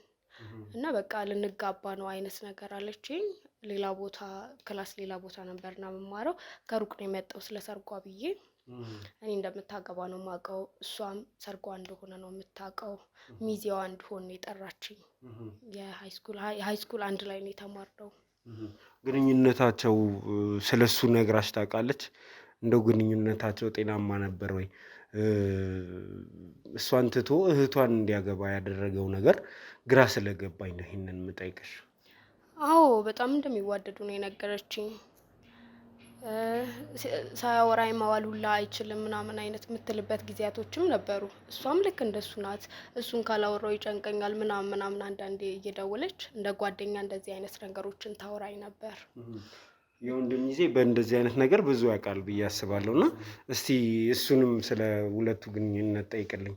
[SPEAKER 2] እና በቃ ልንጋባ ነው አይነት ነገር አለችኝ። ሌላ ቦታ ክላስ ሌላ ቦታ ነበርና መማረው ከሩቅ ነው የመጣው ስለ ሰርጓ ብዬ እኔ እንደምታገባ ነው ማውቀው። እሷም ሰርጓ እንደሆነ ነው የምታውቀው። ሚዜዋ እንደሆነ የጠራችኝ። የሃይ ስኩል አንድ ላይ ነው የተማርነው።
[SPEAKER 3] ግንኙነታቸው ስለሱ ነግራሽ ታውቃለች? እንደው ግንኙነታቸው ጤናማ ነበር ወይ? እሷን ትቶ እህቷን እንዲያገባ ያደረገው ነገር ግራ ስለገባኝ ነው ይሄንን የምጠይቅሽ።
[SPEAKER 2] አዎ በጣም እንደሚዋደዱ ነው የነገረችኝ። ሳያወራኝ መዋል ሁላ አይችልም ምናምን አይነት የምትልበት ጊዜያቶችም ነበሩ። እሷም ልክ እንደሱ ናት። እሱን ካላወራው ይጨንቀኛል ምናምን አንዳንዴ እየደወለች እንደ ጓደኛ እንደዚህ አይነት ነገሮችን ታወራኝ ነበር።
[SPEAKER 3] የወንድም ጊዜ በእንደዚህ አይነት ነገር ብዙ ያውቃል ብዬ አስባለሁ። እና እስቲ እሱንም ስለ ሁለቱ ግንኙነት ጠይቅልኝ።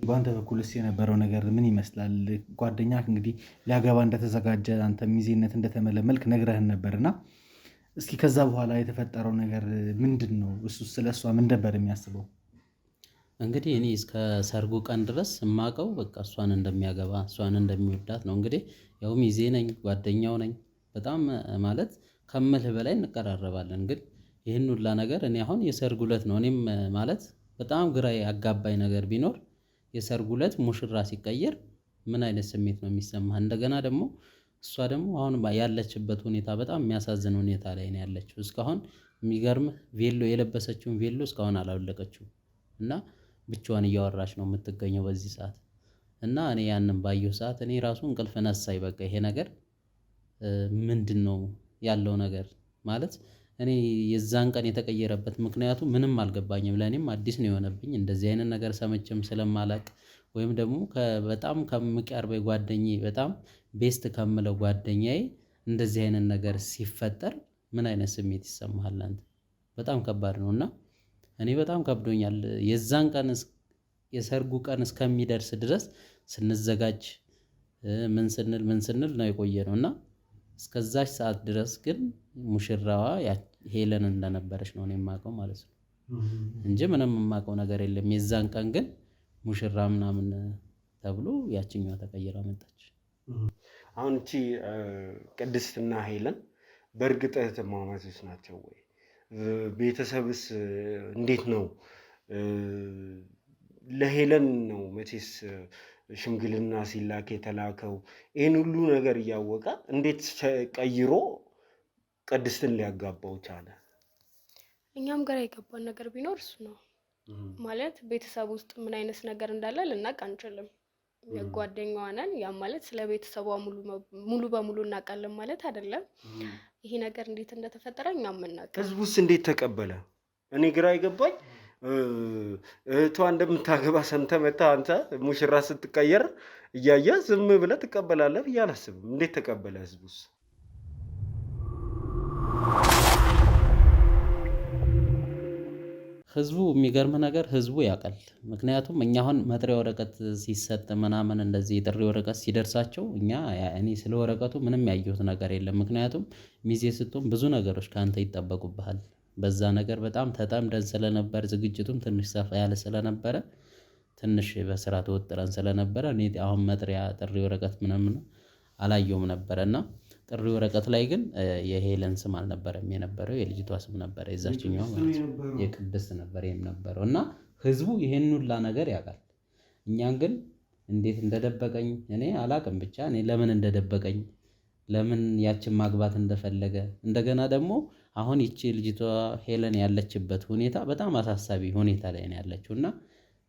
[SPEAKER 1] በአንተ በኩልስ የነበረው ነገር ምን ይመስላል? ጓደኛ እንግዲህ ሊያገባ እንደተዘጋጀ አንተ ሚዜነት እንደተመለመልክ ነግረህን ነበርና እስኪ ከዛ በኋላ የተፈጠረው ነገር ምንድን ነው? እሱ ስለ እሷ ምን ነበር የሚያስበው?
[SPEAKER 4] እንግዲህ እኔ እስከ ሰርጉ ቀን ድረስ የማውቀው በቃ እሷን እንደሚያገባ እሷን እንደሚወዳት ነው። እንግዲህ ያው ሚዜ ነኝ፣ ጓደኛው ነኝ። በጣም ማለት ከምልህ በላይ እንቀራረባለን። ግን ይህን ሁላ ነገር እኔ አሁን የሰርጉ ዕለት ነው እኔም ማለት በጣም ግራ ያጋባኝ ነገር ቢኖር የሰርጉ ዕለት ሙሽራ ሲቀየር ምን አይነት ስሜት ነው የሚሰማህ? እንደገና ደግሞ እሷ ደግሞ አሁን ያለችበት ሁኔታ በጣም የሚያሳዝን ሁኔታ ላይ ነው ያለችው። እስካሁን የሚገርምህ ቬሎ የለበሰችውን ቬሎ እስካሁን አላወለቀችውም እና ብቻዋን እያወራች ነው የምትገኘው በዚህ ሰዓት። እና እኔ ያንን ባየሁ ሰዓት እኔ ራሱ እንቅልፍ ነሳኝ። በቃ ይሄ ነገር ምንድን ነው ያለው ነገር ማለት እኔ የዛን ቀን የተቀየረበት ምክንያቱ ምንም አልገባኝም። ለእኔም አዲስ ነው የሆነብኝ። እንደዚህ አይነት ነገር ሰምቼም ስለማላቅ ወይም ደግሞ በጣም ከምቀርበኝ ጓደኛዬ በጣም ቤስት ከምለው ጓደኛዬ እንደዚህ አይነት ነገር ሲፈጠር ምን አይነት ስሜት ይሰማሃል አንተ? በጣም ከባድ ነው እና እኔ በጣም ከብዶኛል። የዛን ቀን የሰርጉ ቀን እስከሚደርስ ድረስ ስንዘጋጅ ምን ስንል ነው የቆየ ነው እና እስከዛች ሰዓት ድረስ ግን ሙሽራዋ ሄለን እንደነበረች ነው እኔ የማውቀው ማለት ነው እንጂ ምንም የማውቀው ነገር የለም። የዛን ቀን ግን ሙሽራ ምናምን ተብሎ ያችኛዋ ተቀይራ መጣች።
[SPEAKER 3] አሁን እቺ ቅድስትና ሄለን በእርግጥ እህትማማቾች ናቸው ወይ? ቤተሰብስ እንዴት ነው? ለሄለን ነው መቼስ ሽምግልና ሲላክ የተላከው። ይህን ሁሉ ነገር እያወቀ እንዴት ቀይሮ ቅድስትን ሊያጋባው ቻለ?
[SPEAKER 2] እኛም ጋር የገባን ነገር ቢኖር እሱ ነው። ማለት ቤተሰብ ውስጥ ምን አይነት ነገር እንዳለ ልናቅ አንችልም። የጓደኛዋ ነን። ያ ማለት ስለ ቤተሰቧ ሙሉ በሙሉ እናውቃለን ማለት አይደለም። ይሄ ነገር እንዴት እንደተፈጠረ እኛም እናውቃለን።
[SPEAKER 3] ህዝቡስ እንዴት ተቀበለ? እኔ ግራ ይገባኝ። እህቷ እንደምታገባ ሰምተህ መጣህ አንተ ሙሽራ ስትቀየር እያየ ዝም ብለህ ትቀበላለህ ብዬ አላስብም። እንዴት ተቀበለ ህዝቡስ?
[SPEAKER 4] ህዝቡ የሚገርም ነገር ህዝቡ ያውቃል። ምክንያቱም እኛ አሁን መጥሪያ ወረቀት ሲሰጥ ምናምን እንደዚህ የጥሪ ወረቀት ሲደርሳቸው እኔ ስለ ወረቀቱ ምንም ያየሁት ነገር የለም። ምክንያቱም ሚዜ ስትሆን ብዙ ነገሮች ከአንተ ይጠበቁብሃል። በዛ ነገር በጣም ተጠምደን ስለነበር ዝግጅቱም ትንሽ ሰፋ ያለ ስለነበረ ትንሽ በስራ ተወጥረን ስለነበረ እኔ አሁን መጥሪያ ጥሪ ወረቀት ምናምን አላየሁም ነበረና ጥሪ ወረቀት ላይ ግን የሄለን ስም አልነበረም የነበረው፣ የልጅቷ ስም ነበረ። የዛችኛው ማለት የቅድስት ነበር የነበረው እና ህዝቡ ይሄን ሁላ ነገር ያውቃል። እኛን ግን እንዴት እንደደበቀኝ እኔ አላቅም። ብቻ እኔ ለምን እንደደበቀኝ ለምን ያችን ማግባት እንደፈለገ እንደገና ደግሞ አሁን ይቺ ልጅቷ ሄለን ያለችበት ሁኔታ በጣም አሳሳቢ ሁኔታ ላይ ነው ያለችው እና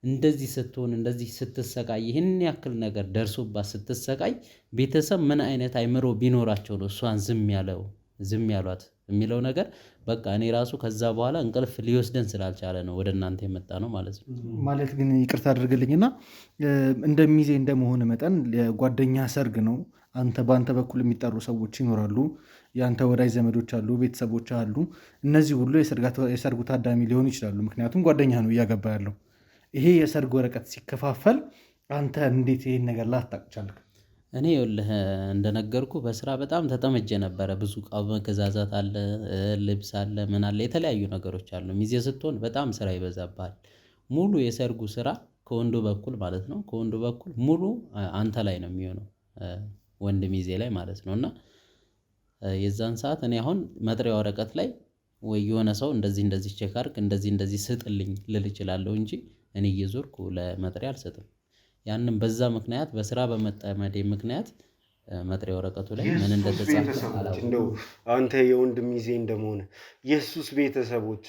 [SPEAKER 4] እንደዚህ ስትሆን እንደዚህ ስትሰቃይ ይህን ያክል ነገር ደርሶባት ስትሰቃይ ቤተሰብ ምን አይነት አይምሮ ቢኖራቸው ነው እሷን ዝም ያሏት የሚለው ነገር በቃ እኔ ራሱ ከዛ በኋላ እንቅልፍ ሊወስደን ስላልቻለ ነው ወደ እናንተ የመጣ ነው ማለት ነው።
[SPEAKER 1] ማለት ግን ይቅርታ አድርግልኝና እንደሚዜ እንደመሆን መጠን የጓደኛ ሰርግ ነው። በአንተ በኩል የሚጠሩ ሰዎች ይኖራሉ፣ የአንተ ወዳጅ ዘመዶች አሉ፣ ቤተሰቦች አሉ። እነዚህ ሁሉ የሰርጉ ታዳሚ ሊሆኑ ይችላሉ። ምክንያቱም ጓደኛ ነው እያገባ ያለው። ይሄ የሰርግ ወረቀት ሲከፋፈል አንተ እንዴት ይሄን ነገር ላታውቅ ቻልክ?
[SPEAKER 4] እኔ ይኸውልህ እንደነገርኩ በስራ በጣም ተጠመጀ ነበረ። ብዙ ዕቃ መገዛዛት አለ፣ ልብስ አለ፣ ምን አለ፣ የተለያዩ ነገሮች አሉ። ሚዜ ስትሆን በጣም ስራ ይበዛብሃል። ሙሉ የሰርጉ ስራ ከወንዱ በኩል ማለት ነው፣ ከወንዱ በኩል ሙሉ አንተ ላይ ነው የሚሆነው፣ ወንድ ሚዜ ላይ ማለት ነው። እና የዛን ሰዓት እኔ አሁን መጥሪያ ወረቀት ላይ ወይ የሆነ ሰው እንደዚህ ቼክ አድርግ እንደዚህ ስጥልኝ ልል እችላለሁ እንጂ እኔ እየዞርኩ ለመጥሪያ አልሰጥም። ያንን በዛ ምክንያት በስራ በመጠመዴ ምክንያት መጥሪያ ወረቀቱ ላይ ምን እንደተጻፈ አላውቅም።
[SPEAKER 3] እንደው አንተ የወንድ ሚዜ እንደመሆነ የሱስ ቤተሰቦች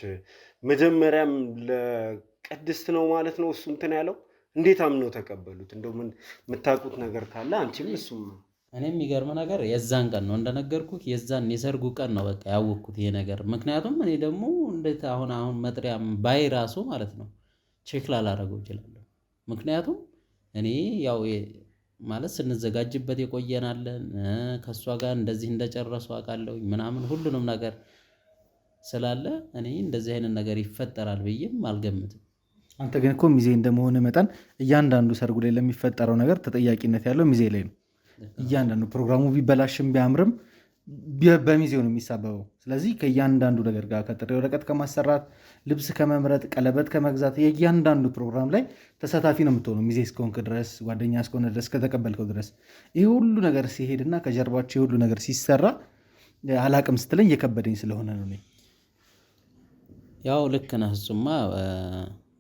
[SPEAKER 3] መጀመሪያም ለቅድስት ነው ማለት ነው እሱ እንትን ያለው እንዴት አምነው ተቀበሉት? እንደው ምን የምታውቁት ነገር ካለ አንቺም እሱም።
[SPEAKER 4] እኔ የሚገርም ነገር የዛን ቀን ነው እንደነገርኩህ፣ የዛን የሰርጉ ቀን ነው በቃ ያወቅኩት ይሄ ነገር። ምክንያቱም እኔ ደግሞ እንዴት አሁን መጥሪያ ባይ ራሱ ማለት ነው ቼክ ላላረገው እችላለሁ። ምክንያቱም እኔ ያው ማለት ስንዘጋጅበት የቆየናለን ከእሷ ጋር እንደዚህ እንደጨረሱ አውቃለሁ ምናምን ሁሉንም ነገር ስላለ እኔ እንደዚህ አይነት ነገር ይፈጠራል ብዬም አልገምትም።
[SPEAKER 1] አንተ ግን እኮ ሚዜ እንደመሆነ መጠን እያንዳንዱ ሰርጉ ላይ ለሚፈጠረው ነገር ተጠያቂነት ያለው ሚዜ ላይ ነው። እያንዳንዱ ፕሮግራሙ ቢበላሽም ቢያምርም በሚዜው ነው የሚሳበበው። ስለዚህ ከእያንዳንዱ ነገር ጋር ከጥሪ ወረቀት ከማሰራት፣ ልብስ ከመምረጥ፣ ቀለበት ከመግዛት የእያንዳንዱ ፕሮግራም ላይ ተሳታፊ ነው የምትሆነው ሚዜ እስከሆንክ ድረስ፣ ጓደኛ እስከሆነ ድረስ፣ ከተቀበልከው ድረስ። ይህ ሁሉ ነገር ሲሄድና ከጀርባቸው የሁሉ ነገር ሲሰራ አላቅም ስትለኝ እየከበደኝ ስለሆነ ነው።
[SPEAKER 4] ያው ልክ ነህ። እሱማ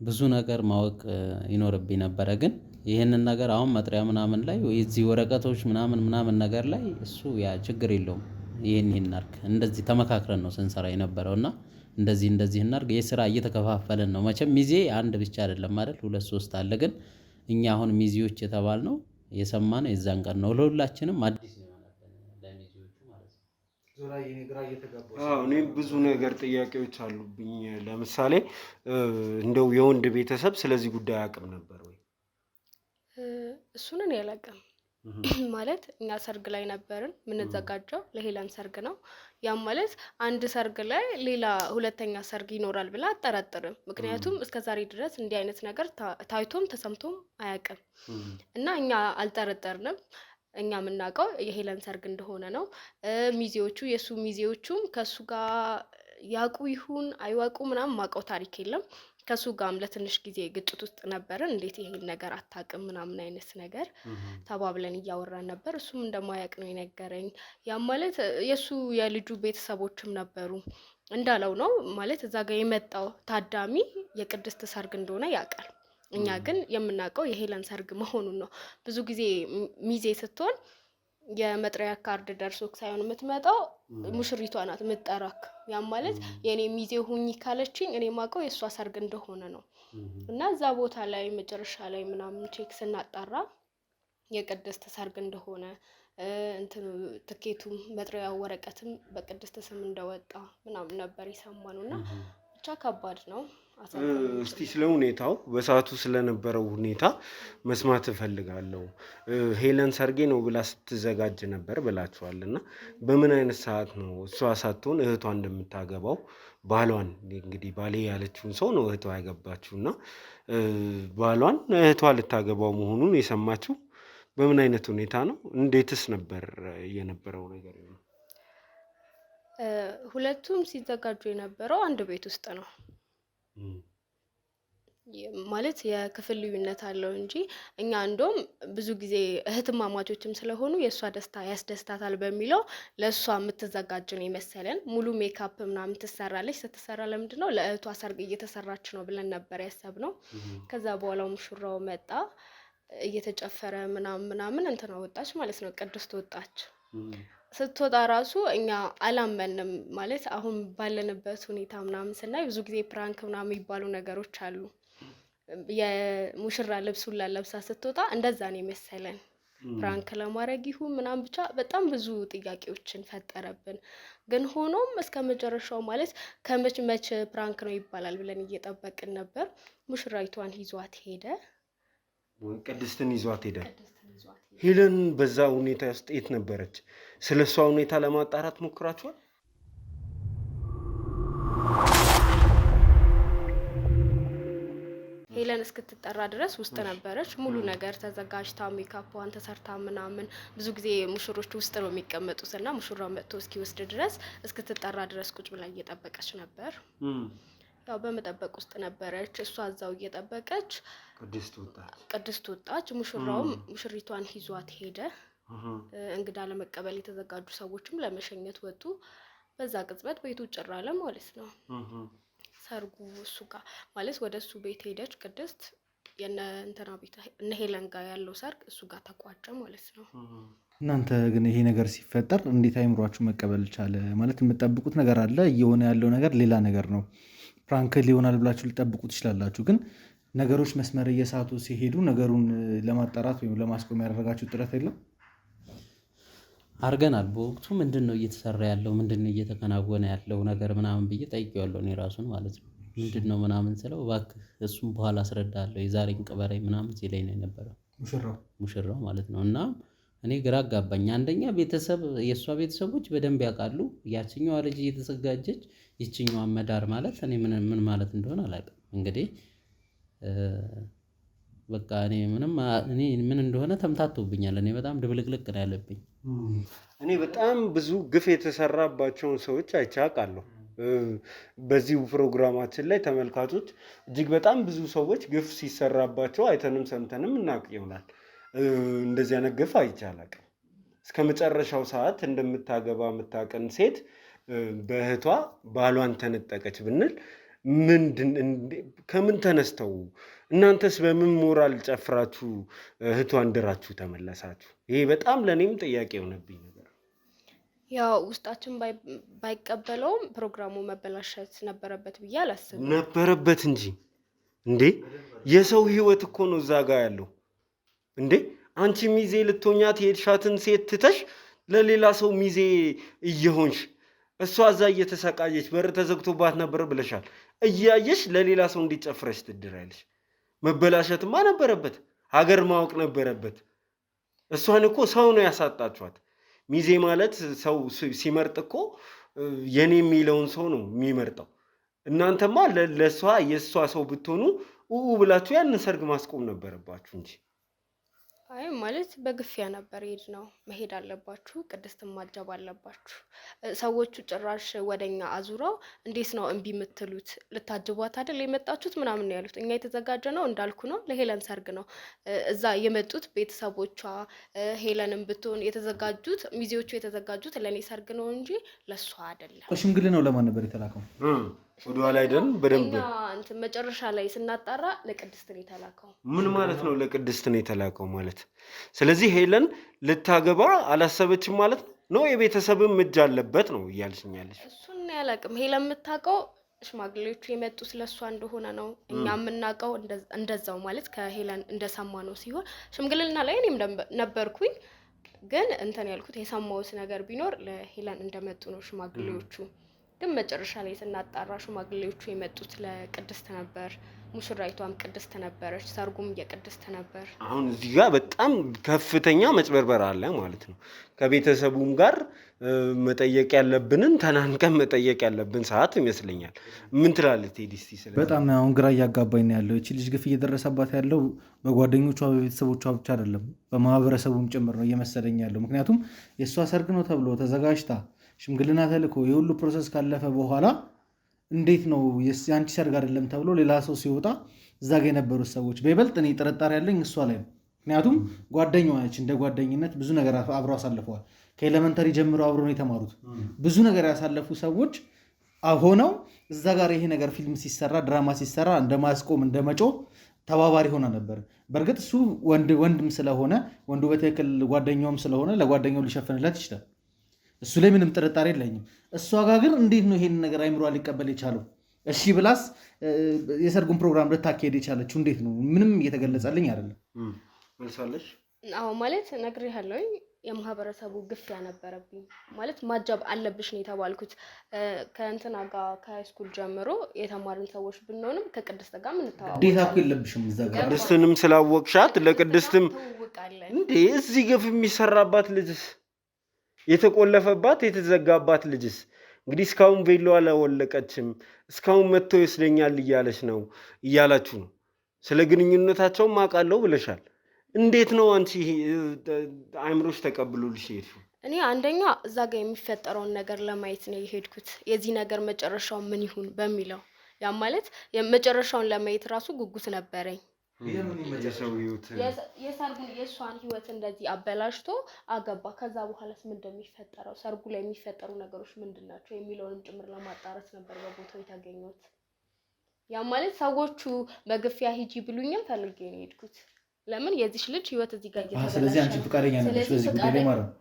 [SPEAKER 4] ብዙ ነገር ማወቅ ይኖርብኝ ነበረ። ግን ይህንን ነገር አሁን መጥሪያ ምናምን ላይ የዚህ ወረቀቶች ምናምን ነገር ላይ እሱ ያ ችግር የለውም። ይህን እናድርግ እንደዚህ ተመካክረን ነው ስንሰራ የነበረው እና እንደዚህ እናድርግ። የስራ እየተከፋፈለን ነው። መቼም ሚዜ አንድ ብቻ አይደለም አይደል፣ 2-3 አለ። ግን እኛ አሁን ሚዜዎች የተባልነው የሰማነው የዛን ቀን ነው። ለሁላችንም አዲስ ነው ለሚዜዎቹ ማለት ነው።
[SPEAKER 3] እኔም ብዙ ነገር ጥያቄዎች አሉብኝ። ለምሳሌ እንደው የወንድ ቤተሰብ ስለዚህ ጉዳይ አያውቅም ነበር ወይ?
[SPEAKER 2] እሱን እኔ አላውቅም። ማለት እኛ ሰርግ ላይ ነበርን የምንዘጋጀው፣ ለሄለን ሰርግ ነው። ያም ማለት አንድ ሰርግ ላይ ሌላ ሁለተኛ ሰርግ ይኖራል ብላ አጠራጥርም። ምክንያቱም እስከዛሬ ድረስ እንዲህ አይነት ነገር ታይቶም ተሰምቶም አያውቅም እና እኛ አልጠረጠርንም። እኛ የምናውቀው የሄለን ሰርግ እንደሆነ ነው። ሚዜዎቹ የእሱ ሚዜዎቹም ከእሱ ጋር ያውቁ ይሁን አይዋቁ ምናምን ማውቀው ታሪክ የለም። ከሱ ጋርም ለትንሽ ጊዜ ግጭት ውስጥ ነበርን። እንዴት ይሄን ነገር አታውቅም ምናምን አይነት ነገር ተባብለን እያወራን ነበር። እሱም እንደማያውቅ ነው የነገረኝ። ያ ማለት የሱ የልጁ ቤተሰቦችም ነበሩ እንዳለው ነው ማለት እዛ ጋር የመጣው ታዳሚ የቅድስት ሰርግ እንደሆነ ያውቃል። እኛ ግን የምናውቀው የሄለን ሰርግ መሆኑን ነው። ብዙ ጊዜ ሚዜ ስትሆን የመጥሪያ ካርድ ደርሶክ ሳይሆን የምትመጣው ሙሽሪቷ ናት የምትጠራክ። ያ ማለት የኔ ሚዜ ሁኚ ካለችኝ እኔ ማውቀው የሷ ሰርግ እንደሆነ ነው። እና እዛ ቦታ ላይ መጨረሻ ላይ ምናምን ቼክ ስናጣራ የቅድስት ሰርግ እንደሆነ እንትን ትኬቱም መጥሪያ ወረቀትም በቅድስት ስም እንደወጣ ምናምን ነበር የሰማነውና ብቻ ከባድ ነው።
[SPEAKER 3] እስቲ ስለ ሁኔታው በሰዓቱ ስለነበረው ሁኔታ መስማት እፈልጋለሁ። ሄለን ሰርጌ ነው ብላ ስትዘጋጅ ነበር ብላችኋልና በምን አይነት ሰዓት ነው እሷ ሳትሆን እህቷ እንደምታገባው ባሏን እንግዲህ ባሌ ያለችውን ሰው ነው እህቷ ያገባችውና ባሏን እህቷ ልታገባው መሆኑን የሰማችው በምን አይነት ሁኔታ ነው? እንዴትስ ነበር የነበረው ነገር?
[SPEAKER 2] ሁለቱም ሲዘጋጁ የነበረው አንድ ቤት ውስጥ ነው። ማለት የክፍል ልዩነት አለው እንጂ እኛ እንደውም ብዙ ጊዜ እህትማማቾችም ስለሆኑ የሷ ደስታ ያስደስታታል በሚለው ለሷ የምትዘጋጅ ነው የመሰለን። ሙሉ ሜካፕ ምናምን ትሰራለች። ስትሰራ ለምንድነው ለእህቷ ሰርግ እየተሰራች ነው ብለን ነበር ያሰብነው። ከዛ በኋላ ሙሽራው መጣ እየተጨፈረ ምናምን እንትና ወጣች ማለት ነው። ቅድስት ወጣች። ስትወጣ ራሱ እኛ አላመንም ማለት አሁን ባለንበት ሁኔታ ምናምን ስናይ ብዙ ጊዜ ፕራንክ ምናምን የሚባሉ ነገሮች አሉ። የሙሽራ ልብሱን ለብሳ ስትወጣ እንደዛ ነው የመሰለን። ፕራንክ ለማድረግ ይሁን ምናምን ብቻ በጣም ብዙ ጥያቄዎችን ፈጠረብን። ግን ሆኖም እስከ መጨረሻው ማለት ከመች ፕራንክ ነው ይባላል ብለን እየጠበቅን ነበር። ሙሽራይቷን ይዟት ሄደ።
[SPEAKER 3] ቅድስትን ይዟት ሄደ። ሄለን በዛ ሁኔታ ውስጥ የት ነበረች? ስለሷ ሁኔታ ለማጣራት ሞክራችኋል?
[SPEAKER 2] ሄለን እስክትጠራ ድረስ ውስጥ ነበረች። ሙሉ ነገር ተዘጋጅታ ሜካፕዋን ተሰርታ ምናምን። ብዙ ጊዜ ሙሽሮች ውስጥ ነው የሚቀመጡትና ሙሽራው መጥቶ እስኪወስድ ድረስ እስክትጠራ ድረስ ቁጭ ብላ እየጠበቀች ነበር። ያው በመጠበቅ ውስጥ ነበረች። እሷ እዛው እየጠበቀች ቅድስት ወጣች። ሙሽራውም ሙሽሪቷን ይዟት ሄደ። እንግዳ ለመቀበል የተዘጋጁ ሰዎችም ለመሸኘት ወጡ። በዛ ቅጽበት ቤቱ ጭር አለ ማለት ነው። ሰርጉ እሱ ጋር ማለት ወደ እሱ ቤት ሄደች ቅድስት። የነ እንትና ቤት እነ ሄለን ጋር ያለው ሰርግ እሱ ጋር ተቋጨ ማለት ነው።
[SPEAKER 1] እናንተ ግን ይሄ ነገር ሲፈጠር እንዴት አይምሯችሁ መቀበል ቻለ? ማለት የምትጠብቁት ነገር አለ፣ እየሆነ ያለው ነገር ሌላ ነገር ነው። ፕራንክ ሊሆናል ብላችሁ ልጠብቁ ትችላላችሁ። ግን ነገሮች መስመር እየሳቱ ሲሄዱ ነገሩን ለማጣራት ወይም ለማስቆም ያደረጋችሁ ጥረት የለም?
[SPEAKER 4] አርገናል። በወቅቱ ምንድነው እየተሰራ ያለው ምንድነው እየተከናወነ ያለው ነገር ምናምን ብዬ ጠይቄዋለሁ። እኔ ራሱን ማለት ነው ምንድነው ምናምን ስለው እባክህ እሱም በኋላ አስረዳለሁ የዛሬን ቅበረኝ ምናምን ሲለኝ ነው የነበረው ሙሽራው ማለት ነው። እና እኔ ግራ አጋባኝ። አንደኛ ቤተሰብ የእሷ ቤተሰቦች በደንብ ያውቃሉ። ያችኛዋ ልጅ እየተዘጋጀች ይችኛዋ መዳር ማለት እኔ ምን ማለት እንደሆነ አላውቅም። እንግዲህ በቃ እኔ ምን እንደሆነ ተምታቶብኛል። እኔ በጣም ድብልቅልቅ ነው ያለብኝ።
[SPEAKER 3] እኔ በጣም ብዙ ግፍ የተሰራባቸውን ሰዎች አይቼ አውቃለሁ። በዚሁ ፕሮግራማችን ላይ ተመልካቾች እጅግ በጣም ብዙ ሰዎች ግፍ ሲሰራባቸው አይተንም ሰምተንም እናውቅ ይሆናል። እንደዚህ አይነት ግፍ አይቼ አላውቅም። እስከ መጨረሻው ሰዓት እንደምታገባ የምታውቅን ሴት በእህቷ ባሏን ተነጠቀች ብንል ከምን ተነስተው እናንተስ በምን ሞራል ጨፍራችሁ እህቷን ድራችሁ ተመለሳችሁ? ይሄ በጣም ለኔም ጥያቄ ሆነብኝ ነበር።
[SPEAKER 2] ያው ውስጣችን ባይቀበለውም ፕሮግራሙ መበላሸት ነበረበት ብዬ አላስብም።
[SPEAKER 3] ነበረበት እንጂ የሰው ህይወት እኮ ነው እዛ ጋር ያለው። አንቺ ሚዜ ልትሆኛት የሄድሻትን ሴት ትተሽ ለሌላ ሰው ሚዜ እየሆንሽ እሷ እዛ እየተሰቃየች በር ተዘግቶባት ነበር ብለሻል። እያየሽ ለሌላ ሰው እንዲጨፍረሽ ትድራለሽ። መበላሸትማ ነበረበት። ሀገር ማወቅ ነበረበት። እሷን እኮ ሰው ነው ያሳጣችኋት። ሚዜ ማለት ሰው ሲመርጥ እኮ የኔ የሚለውን ሰው ነው የሚመርጠው። እናንተማ ለሷ የሷ ሰው ብትሆኑ ብላችሁ ያን ሰርግ ማስቆም ነበረባችሁ እንጂ።
[SPEAKER 2] አይ ማለት በግፊያ ነበር ነው መሄድ አለባችሁ፣ ቅድስትን ማጀብ አለባችሁ። ሰዎቹ ጭራሽ ወደኛ አዙረው እንዴት ነው እምቢ የምትሉት? ልታጅቧት አይደል የመጣችሁት ምናምን ነው ያሉት። እኛ የተዘጋጀ ነው እንዳልኩ ነው ለሄለን ሰርግ ነው እዛ የመጡት ቤተሰቦቿ። ሄለንም ብትሆን የተዘጋጁት ሚዜዎቹ የተዘጋጁት ለኔ ሰርግ ነው እንጂ ለሷ አይደለም።
[SPEAKER 1] ሽምግልናው ለማን ነበር የተላከው?
[SPEAKER 3] ወደ ኋላ አይደል? በደንብ
[SPEAKER 2] እንትን መጨረሻ ላይ ስናጣራ ለቅድስት ነው የተላከው።
[SPEAKER 3] ምን ማለት ነው ለቅድስት ነው የተላከው ማለት? ስለዚህ ሄለን ልታገባ አላሰበችም ማለት ነው? የቤተሰብም እጅ አለበት ነው እያልሽኛለሽ?
[SPEAKER 2] እሱን ያላቅም። ሄለን የምታውቀው ሽማግሌዎቹ የመጡት ለሷ እንደሆነ ነው። እኛ የምናውቀው እንደዛው ማለት ከሄለን እንደሰማ ነው ሲሆን ሽምግልና ላይ እኔም ነበርኩኝ። ግን እንትን ያልኩት የሰማሁት ነገር ቢኖር ለሄለን እንደመጡ ነው ሽማግሌዎቹ። ግን መጨረሻ ላይ ስናጣራ ሽማግሌዎቹ የመጡት ለቅድስት ነበር። ሙሽራይቷም ቅድስት ነበረች፣ ሰርጉም የቅድስት ነበር።
[SPEAKER 3] አሁን እዚህ ጋር በጣም ከፍተኛ መጭበርበር አለ ማለት ነው። ከቤተሰቡም ጋር መጠየቅ ያለብንን ተናንቀን መጠየቅ ያለብን ሰዓት ይመስለኛል። ምን ትላለህ ቴዲ?
[SPEAKER 1] በጣም አሁን ግራ እያጋባኝ ነው ያለው። እቺ ልጅ ግፍ እየደረሰባት ያለው በጓደኞቿ በቤተሰቦቿ ብቻ አይደለም፣ በማህበረሰቡም ጭምር ነው እየመሰለኝ ያለው። ምክንያቱም የእሷ ሰርግ ነው ተብሎ ተዘጋጅታ ሽምግልና ተልኮ የሁሉ ፕሮሰስ ካለፈ በኋላ እንዴት ነው የአንቺ ሰርግ አይደለም ተብሎ ሌላ ሰው ሲወጣ እዛ ጋ የነበሩት ሰዎች በይበልጥ እኔ ጥርጣሬ ያለኝ እሷ ላይ ነው። ምክንያቱም ጓደኛዋ ነች፣ እንደ ጓደኝነት ብዙ ነገር አብረው አሳልፈዋል። ከኤሌመንተሪ ጀምሮ አብረው ነው የተማሩት። ብዙ ነገር ያሳለፉ ሰዎች ሆነው እዛ ጋር ይሄ ነገር ፊልም ሲሰራ ድራማ ሲሰራ እንደማስቆም እንደመጮ ተባባሪ ሆና ነበር። በእርግጥ እሱ ወንድም ስለሆነ ወንዱ በትክክል ጓደኛውም ስለሆነ ለጓደኛው ሊሸፍንለት ይችላል። እሱ ላይ ምንም ጥርጣሬ የለኝም። እሷ ጋር ግን እንዴት ነው ይሄን ነገር አይምሯ ሊቀበል የቻለው? እሺ ብላስ የሰርጉን ፕሮግራም ልታካሄድ የቻለችው እንዴት ነው? ምንም እየተገለጸልኝ አይደለም።
[SPEAKER 3] መልሳለሽ?
[SPEAKER 2] አዎ ማለት ነግሬሃለሁ። የማህበረሰቡ ግፊያ ነበረብኝ ማለት ማጀብ አለብሽ ነው የተባልኩት። ከእንትና ጋር ከሃይስኩል ጀምሮ የተማርን ሰዎች ብንሆንም ከቅድስት ጋር ምን ተዋወቅ
[SPEAKER 1] ግዴታ እኮ የለብሽም እዛ ጋር
[SPEAKER 3] ቅድስትንም ስላወቅሻት ለቅድስትም እንዴ እዚህ ግፍ የሚሰራባት ልጅስ የተቆለፈባት የተዘጋባት ልጅስ እንግዲህ እስካሁን ቬሎ አላወለቀችም። እስካሁን መጥቶ ይወስደኛል እያለች ነው እያላችሁ ነው። ስለ ግንኙነታቸውም አውቃለሁ ብለሻል። እንዴት ነው አንቺ አይምሮሽ ተቀብሎልሽ ሄድሽው?
[SPEAKER 2] እኔ አንደኛ እዛ ጋር የሚፈጠረውን ነገር ለማየት ነው የሄድኩት። የዚህ ነገር መጨረሻው ምን ይሁን በሚለው ያ ማለት የመጨረሻውን ለማየት ራሱ ጉጉት ነበረኝ። የሰርጉን የእሷን ህይወት እንደዚህ አበላሽቶ አገባ። ከዛ በኋላስ ምን እንደሚፈጠረው ሰርጉ ላይ የሚፈጠሩ ነገሮች ምንድን ናቸው የሚለውንም ጭምር ለማጣራት ነበር በቦታው የተገኘሁት። ያ ማለት ሰዎቹ በግፊያ ሂጂ ብሉኝም ፈልጌ ነው የሄድኩት። ለምን የዚች ልጅ ህይወት እዚህ ጋር እየተበላሸ።
[SPEAKER 1] ስለዚህ አንቺ ፍቃደኛ ነሽ በዚህ ጉዳይ ማለት ነው?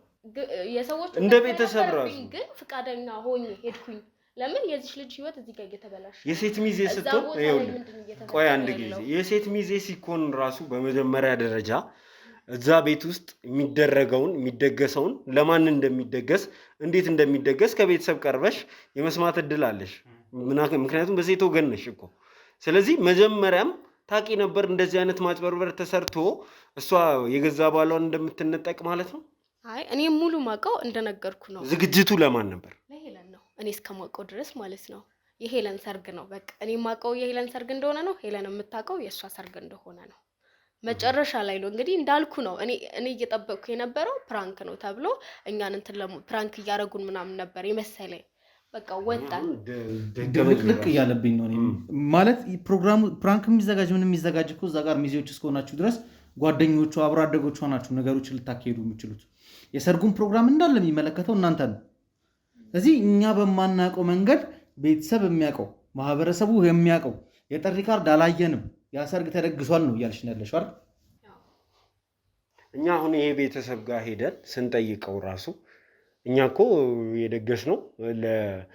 [SPEAKER 2] የሰዎቹ
[SPEAKER 3] እንደ ቤተሰብ ራሱ
[SPEAKER 2] ግን ፍቃደኛ ሆኜ ሄድኩኝ። ለምን የዚች ልጅ ህይወት እዚህ ጋር እየተበላሸ።
[SPEAKER 3] የሴት ሚዜ ስትሆን ቆይ አንድ ጊዜ የሴት ሚዜ ሲኮን ራሱ በመጀመሪያ ደረጃ እዛ ቤት ውስጥ የሚደረገውን የሚደገሰውን ለማን እንደሚደገስ እንዴት እንደሚደገስ ከቤተሰብ ቀርበሽ የመስማት እድል አለሽ። ምክንያቱም በሴት ወገን ነሽ እኮ። ስለዚህ መጀመሪያም ታቂ ነበር እንደዚህ አይነት ማጭበርበር ተሰርቶ እሷ የገዛ ባሏን እንደምትነጠቅ ማለት ነው።
[SPEAKER 2] አይ እኔ ሙሉ ማውቀው እንደነገርኩ ነው።
[SPEAKER 3] ዝግጅቱ ለማን ነበር?
[SPEAKER 2] ለሄለን ነው። እኔ እስከማውቀው ድረስ ማለት ነው የሄለን ሰርግ ነው። በቃ እኔ ማውቀው የሄለን ሰርግ እንደሆነ ነው። ሄለን የምታውቀው የእሷ ሰርግ እንደሆነ ነው። መጨረሻ ላይ ነው እንግዲህ እንዳልኩ ነው። እኔ እየጠበቅኩ የነበረው ፕራንክ ነው ተብሎ እኛን እንትን ፕራንክ እያደረጉን ምናምን ነበር የመሰለኝ። በቃ ወጣን።
[SPEAKER 1] ድብልቅልቅ እያለብኝ ነው ማለት ፕሮግራሙ ፕራንክ የሚዘጋጅ ምን የሚዘጋጅ እኮ እዛ ጋር ሚዜዎች እስከሆናችሁ ድረስ ጓደኞቹ አብሮ አደጎቿ ናችሁ ነገሮችን ልታካሄዱ የምችሉት። የሰርጉን ፕሮግራም እንዳለ የሚመለከተው እናንተ ነው። ስለዚህ እኛ በማናውቀው መንገድ ቤተሰብ የሚያውቀው ማህበረሰቡ የሚያውቀው የጥሪ ካርድ አላየንም፣ ያ ሰርግ ተደግሷል ነው እያልሽ ያለሽው አይደል?
[SPEAKER 3] እኛ አሁን ይሄ ቤተሰብ ጋር ሄደን ስንጠይቀው ራሱ እኛ እኮ የደገስነው ለቅድስት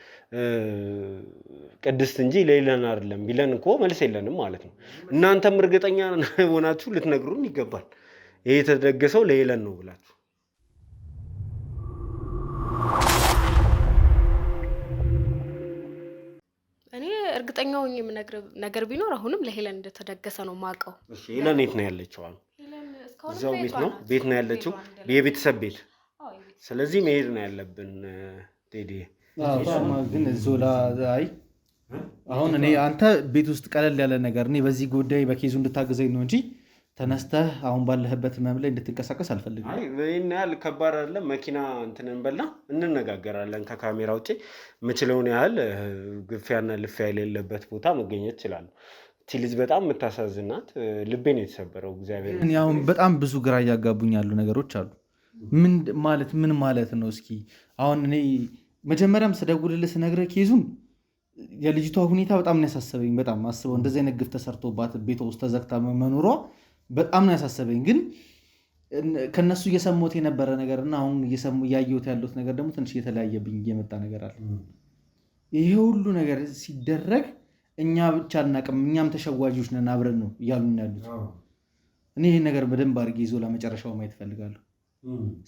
[SPEAKER 3] እንጂ ለሌለን አይደለም ቢለን እኮ መልስ የለንም ማለት ነው። እናንተም እርግጠኛ ሆናችሁ ልትነግሩን ይገባል። ይሄ የተደገሰው ለሌለን ነው ብላችሁ።
[SPEAKER 2] እኔ እርግጠኛ ሆኜ የምነግር ነገር ቢኖር አሁንም ለሄለን እንደተደገሰ ነው ማውቀው።
[SPEAKER 3] እሺ ሄለን የት ነው ያለችው? እዛው ቤት ነው ያለችው፣ የቤተሰብ ቤት። ስለዚህ መሄድ ነው ያለብን ቴዲ።
[SPEAKER 1] ግን ዞላ አይ አሁን እኔ አንተ ቤት ውስጥ ቀለል ያለ ነገር እኔ በዚህ ጉዳይ በኬዙ እንድታገዘኝ ነው እንጂ ተነስተህ አሁን ባለህበት ህመም ላይ እንድትንቀሳቀስ አልፈልግም።
[SPEAKER 3] አይ ይሄን ያህል ከባድ አይደለም። መኪና እንትን እንበልና እንነጋገራለን። ከካሜራ ውጭ የምችለውን ያህል ግፊያና ልፊያ የሌለበት ቦታ መገኘት እችላለሁ። እቺ ልጅ በጣም የምታሳዝናት፣ ልቤን የተሰበረው እግዚአብሔር።
[SPEAKER 1] አሁን በጣም ብዙ ግራ እያጋቡኝ ያሉ ነገሮች አሉ። ምን ማለት ነው? እስኪ አሁን እኔ መጀመሪያም ስደውልልህ ስነግርህ ኬዙን የልጅቷ ሁኔታ በጣም ነው ያሳሰበኝ። በጣም አስበው እንደዚህ አይነት ግፍ ተሰርቶባት ቤቷ ውስጥ ተዘግታ መኖሯ በጣም ነው ያሳሰበኝ። ግን ከነሱ እየሰማሁት የነበረ ነገር እና አሁን እያየሁት ያለሁት ነገር ደግሞ ትንሽ እየተለያየብኝ እየመጣ ነገር አለ። ይሄ ሁሉ ነገር ሲደረግ እኛ ብቻ አናውቅም፣ እኛም ተሸዋጆች ነን አብረን ነው እያሉን ያሉት። እኔ ይህን ነገር በደንብ አድርጌ ይዞ ለመጨረሻው ማየት እፈልጋለሁ።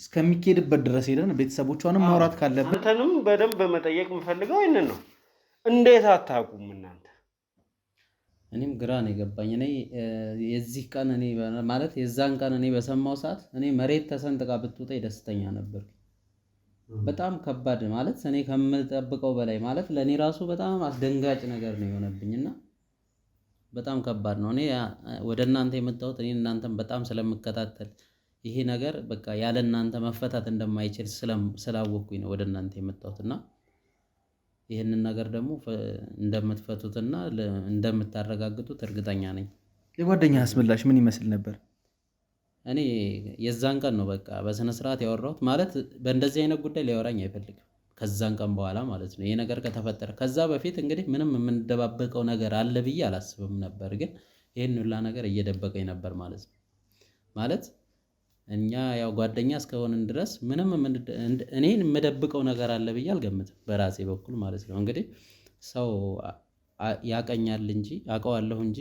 [SPEAKER 1] እስከሚኬድበት ድረስ ሄደን ቤተሰቦቿንም ማውራት ካለብን
[SPEAKER 3] አንተንም በደንብ መጠየቅ የምፈልገው ይህንን ነው። እንዴት አታውቁም እናንተ?
[SPEAKER 4] እኔም ግራ ነው የገባኝ። እኔ የዚህ ቀን እኔ ማለት የዛን ቀን እኔ በሰማው ሰዓት እኔ መሬት ተሰንጥቃ ብትውጠኝ ደስተኛ ነበር። በጣም ከባድ ማለት እኔ ከምጠብቀው በላይ ማለት ለእኔ ራሱ በጣም አስደንጋጭ ነገር ነው የሆነብኝና በጣም ከባድ ነው። እኔ ወደ እናንተ የመጣሁት እኔ እናንተን በጣም ስለምከታተል ይሄ ነገር በቃ ያለ እናንተ መፈታት እንደማይችል ስላወቅኩኝ ነው ወደ እናንተ የመጣሁትና ይህንን ነገር ደግሞ እንደምትፈቱትና እንደምታረጋግጡት እርግጠኛ ነኝ።
[SPEAKER 1] የጓደኛ አስመላሽ ምን ይመስል ነበር?
[SPEAKER 4] እኔ የዛን ቀን ነው በቃ በስነ ስርዓት ያወራሁት። ማለት በእንደዚህ አይነት ጉዳይ ሊያወራኝ አይፈልግም ከዛን ቀን በኋላ ማለት ነው። ይሄ ነገር ከተፈጠረ ከዛ በፊት እንግዲህ ምንም የምንደባበቀው ነገር አለ ብዬ አላስብም ነበር። ግን ይህን ሁላ ነገር እየደበቀኝ ነበር ማለት ነው። ማለት እኛ ያው ጓደኛ እስከሆንን ድረስ ምንም እኔን የምደብቀው ነገር አለ ብዬ አልገምትም በራሴ በኩል ማለት ነው። እንግዲህ ሰው ያቀኛል እንጂ አውቀዋለሁ እንጂ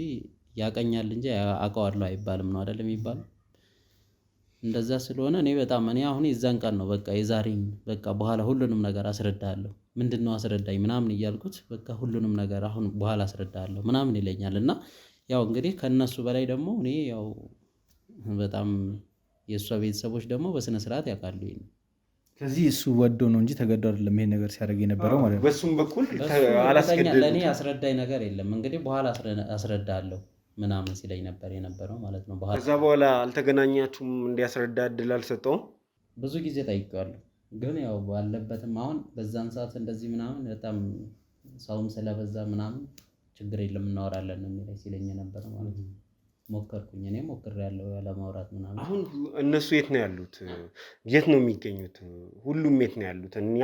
[SPEAKER 4] ያቀኛል እንጂ አውቀዋለሁ አይባልም ነው አይደል የሚባለው? እንደዛ ስለሆነ እኔ አሁን የዛን ቀን ነው በቃ የዛሬን በቃ በኋላ ሁሉንም ነገር አስረዳለሁ። ምንድነው አስረዳኝ ምናምን እያልኩት በቃ ሁሉንም ነገር አሁን በኋላ አስረዳለሁ ምናምን ይለኛል። እና ያው እንግዲህ ከነሱ በላይ ደግሞ እኔ ያው በጣም የእሷ ቤተሰቦች ደግሞ በስነ ስርዓት ያውቃሉ።
[SPEAKER 1] ከዚህ እሱ ወዶ ነው እንጂ ተገዶ አይደለም ይሄን ነገር ሲያደርግ የነበረው ማለት ነው።
[SPEAKER 3] በሱም በኩል
[SPEAKER 4] ለእኔ አስረዳኝ ነገር የለም። እንግዲህ በኋላ አስረዳለሁ ምናምን ሲለኝ ነበር የነበረው ማለት ነው።
[SPEAKER 3] ከዛ በኋላ አልተገናኛችሁም? እንዲያስረዳ እድል አልሰጠውም?
[SPEAKER 4] ብዙ ጊዜ ጠይቄዋለሁ፣ ግን ያው ባለበትም አሁን በዛን ሰዓት እንደዚህ ምናምን በጣም ሰውም ስለበዛ ምናምን ችግር የለም እናወራለን ነው የሚለኝ ሲለኝ ነበር ማለት ነው። ሞከርኩኝ፣ እኔ ሞክሬያለሁ ለማውራት ምናምን።
[SPEAKER 3] አሁን እነሱ የት ነው ያሉት? የት ነው የሚገኙት? ሁሉም የት ነው ያሉት? እኛ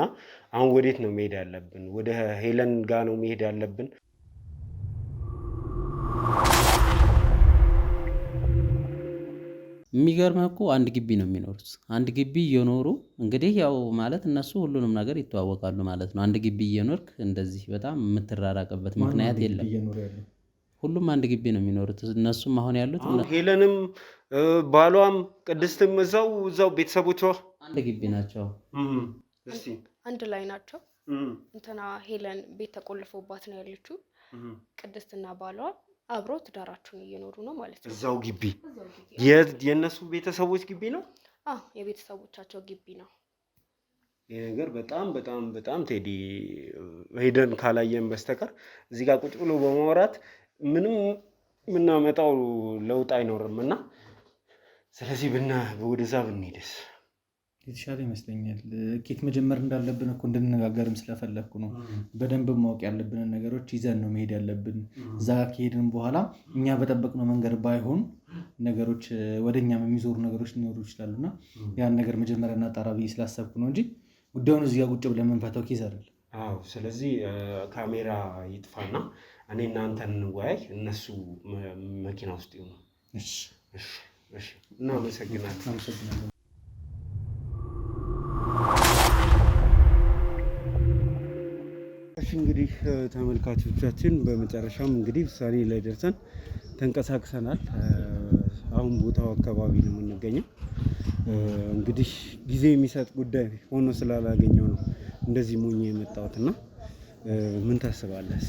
[SPEAKER 3] አሁን ወዴት ነው መሄድ ያለብን? ወደ ሄለን ጋር ነው መሄድ ያለብን?
[SPEAKER 4] የሚገርምህ እኮ አንድ ግቢ ነው የሚኖሩት። አንድ ግቢ እየኖሩ እንግዲህ ያው ማለት እነሱ ሁሉንም ነገር ይተዋወቃሉ ማለት ነው። አንድ ግቢ እየኖርክ እንደዚህ በጣም የምትራራቅበት ምክንያት የለም። ሁሉም አንድ ግቢ ነው የሚኖሩት። እነሱም አሁን ያሉት
[SPEAKER 3] ሄለንም ባሏም ቅድስትም እዛው ቤተሰቦቿ
[SPEAKER 4] አንድ ግቢ ናቸው።
[SPEAKER 2] አንድ ላይ ናቸው። እንትና ሄለን ቤት ተቆልፎባት ነው ያለችው። ቅድስትና ባሏ አብሮ ትዳራቸውን እየኖሩ ነው ማለት ነው።
[SPEAKER 3] እዛው ግቢ የእነሱ ቤተሰቦች ግቢ ነው።
[SPEAKER 2] የቤተሰቦቻቸው ግቢ ነው።
[SPEAKER 3] ይህ ነገር በጣም በጣም በጣም ቴዲ ሄደን ካላየን በስተቀር እዚህ ጋር ቁጭ ብሎ በማውራት ምንም የምናመጣው ለውጥ አይኖርም እና ስለዚህ ወደዛ ብንሄድስ
[SPEAKER 1] የተሻለ ይመስለኛል። ኬት መጀመር እንዳለብን እኮ እንድንነጋገርም ስለፈለግኩ ነው። በደንብ ማወቅ ያለብንን ነገሮች ይዘን ነው መሄድ ያለብን። እዛ ከሄድን በኋላ እኛ በጠበቅነው መንገድ ባይሆን ነገሮች ወደ እኛም የሚዞሩ ነገሮች ሊኖሩ ይችላሉ እና ያን ነገር መጀመሪያ እናጣራ ብዬ ስላሰብኩ ነው እንጂ ጉዳዩን እዚያ ቁጭ ብለን የምንፈታው ኬዝ አይደለም።
[SPEAKER 3] አዎ፣ ስለዚህ ካሜራ ይጥፋና እኔ እናንተን እንወያይ፣ እነሱ መኪና ውስጥ ይሆኑ። እናመሰግናለን። እንግዲህ ተመልካቾቻችን በመጨረሻም እንግዲህ ውሳኔ ላይ ደርሰን ተንቀሳቅሰናል። አሁን ቦታው አካባቢ ነው የምንገኘው። እንግዲህ ጊዜ የሚሰጥ ጉዳይ ሆኖ ስላላገኘው ነው እንደዚህ ሞኝ የመጣሁት እና ምን ታስባለህ?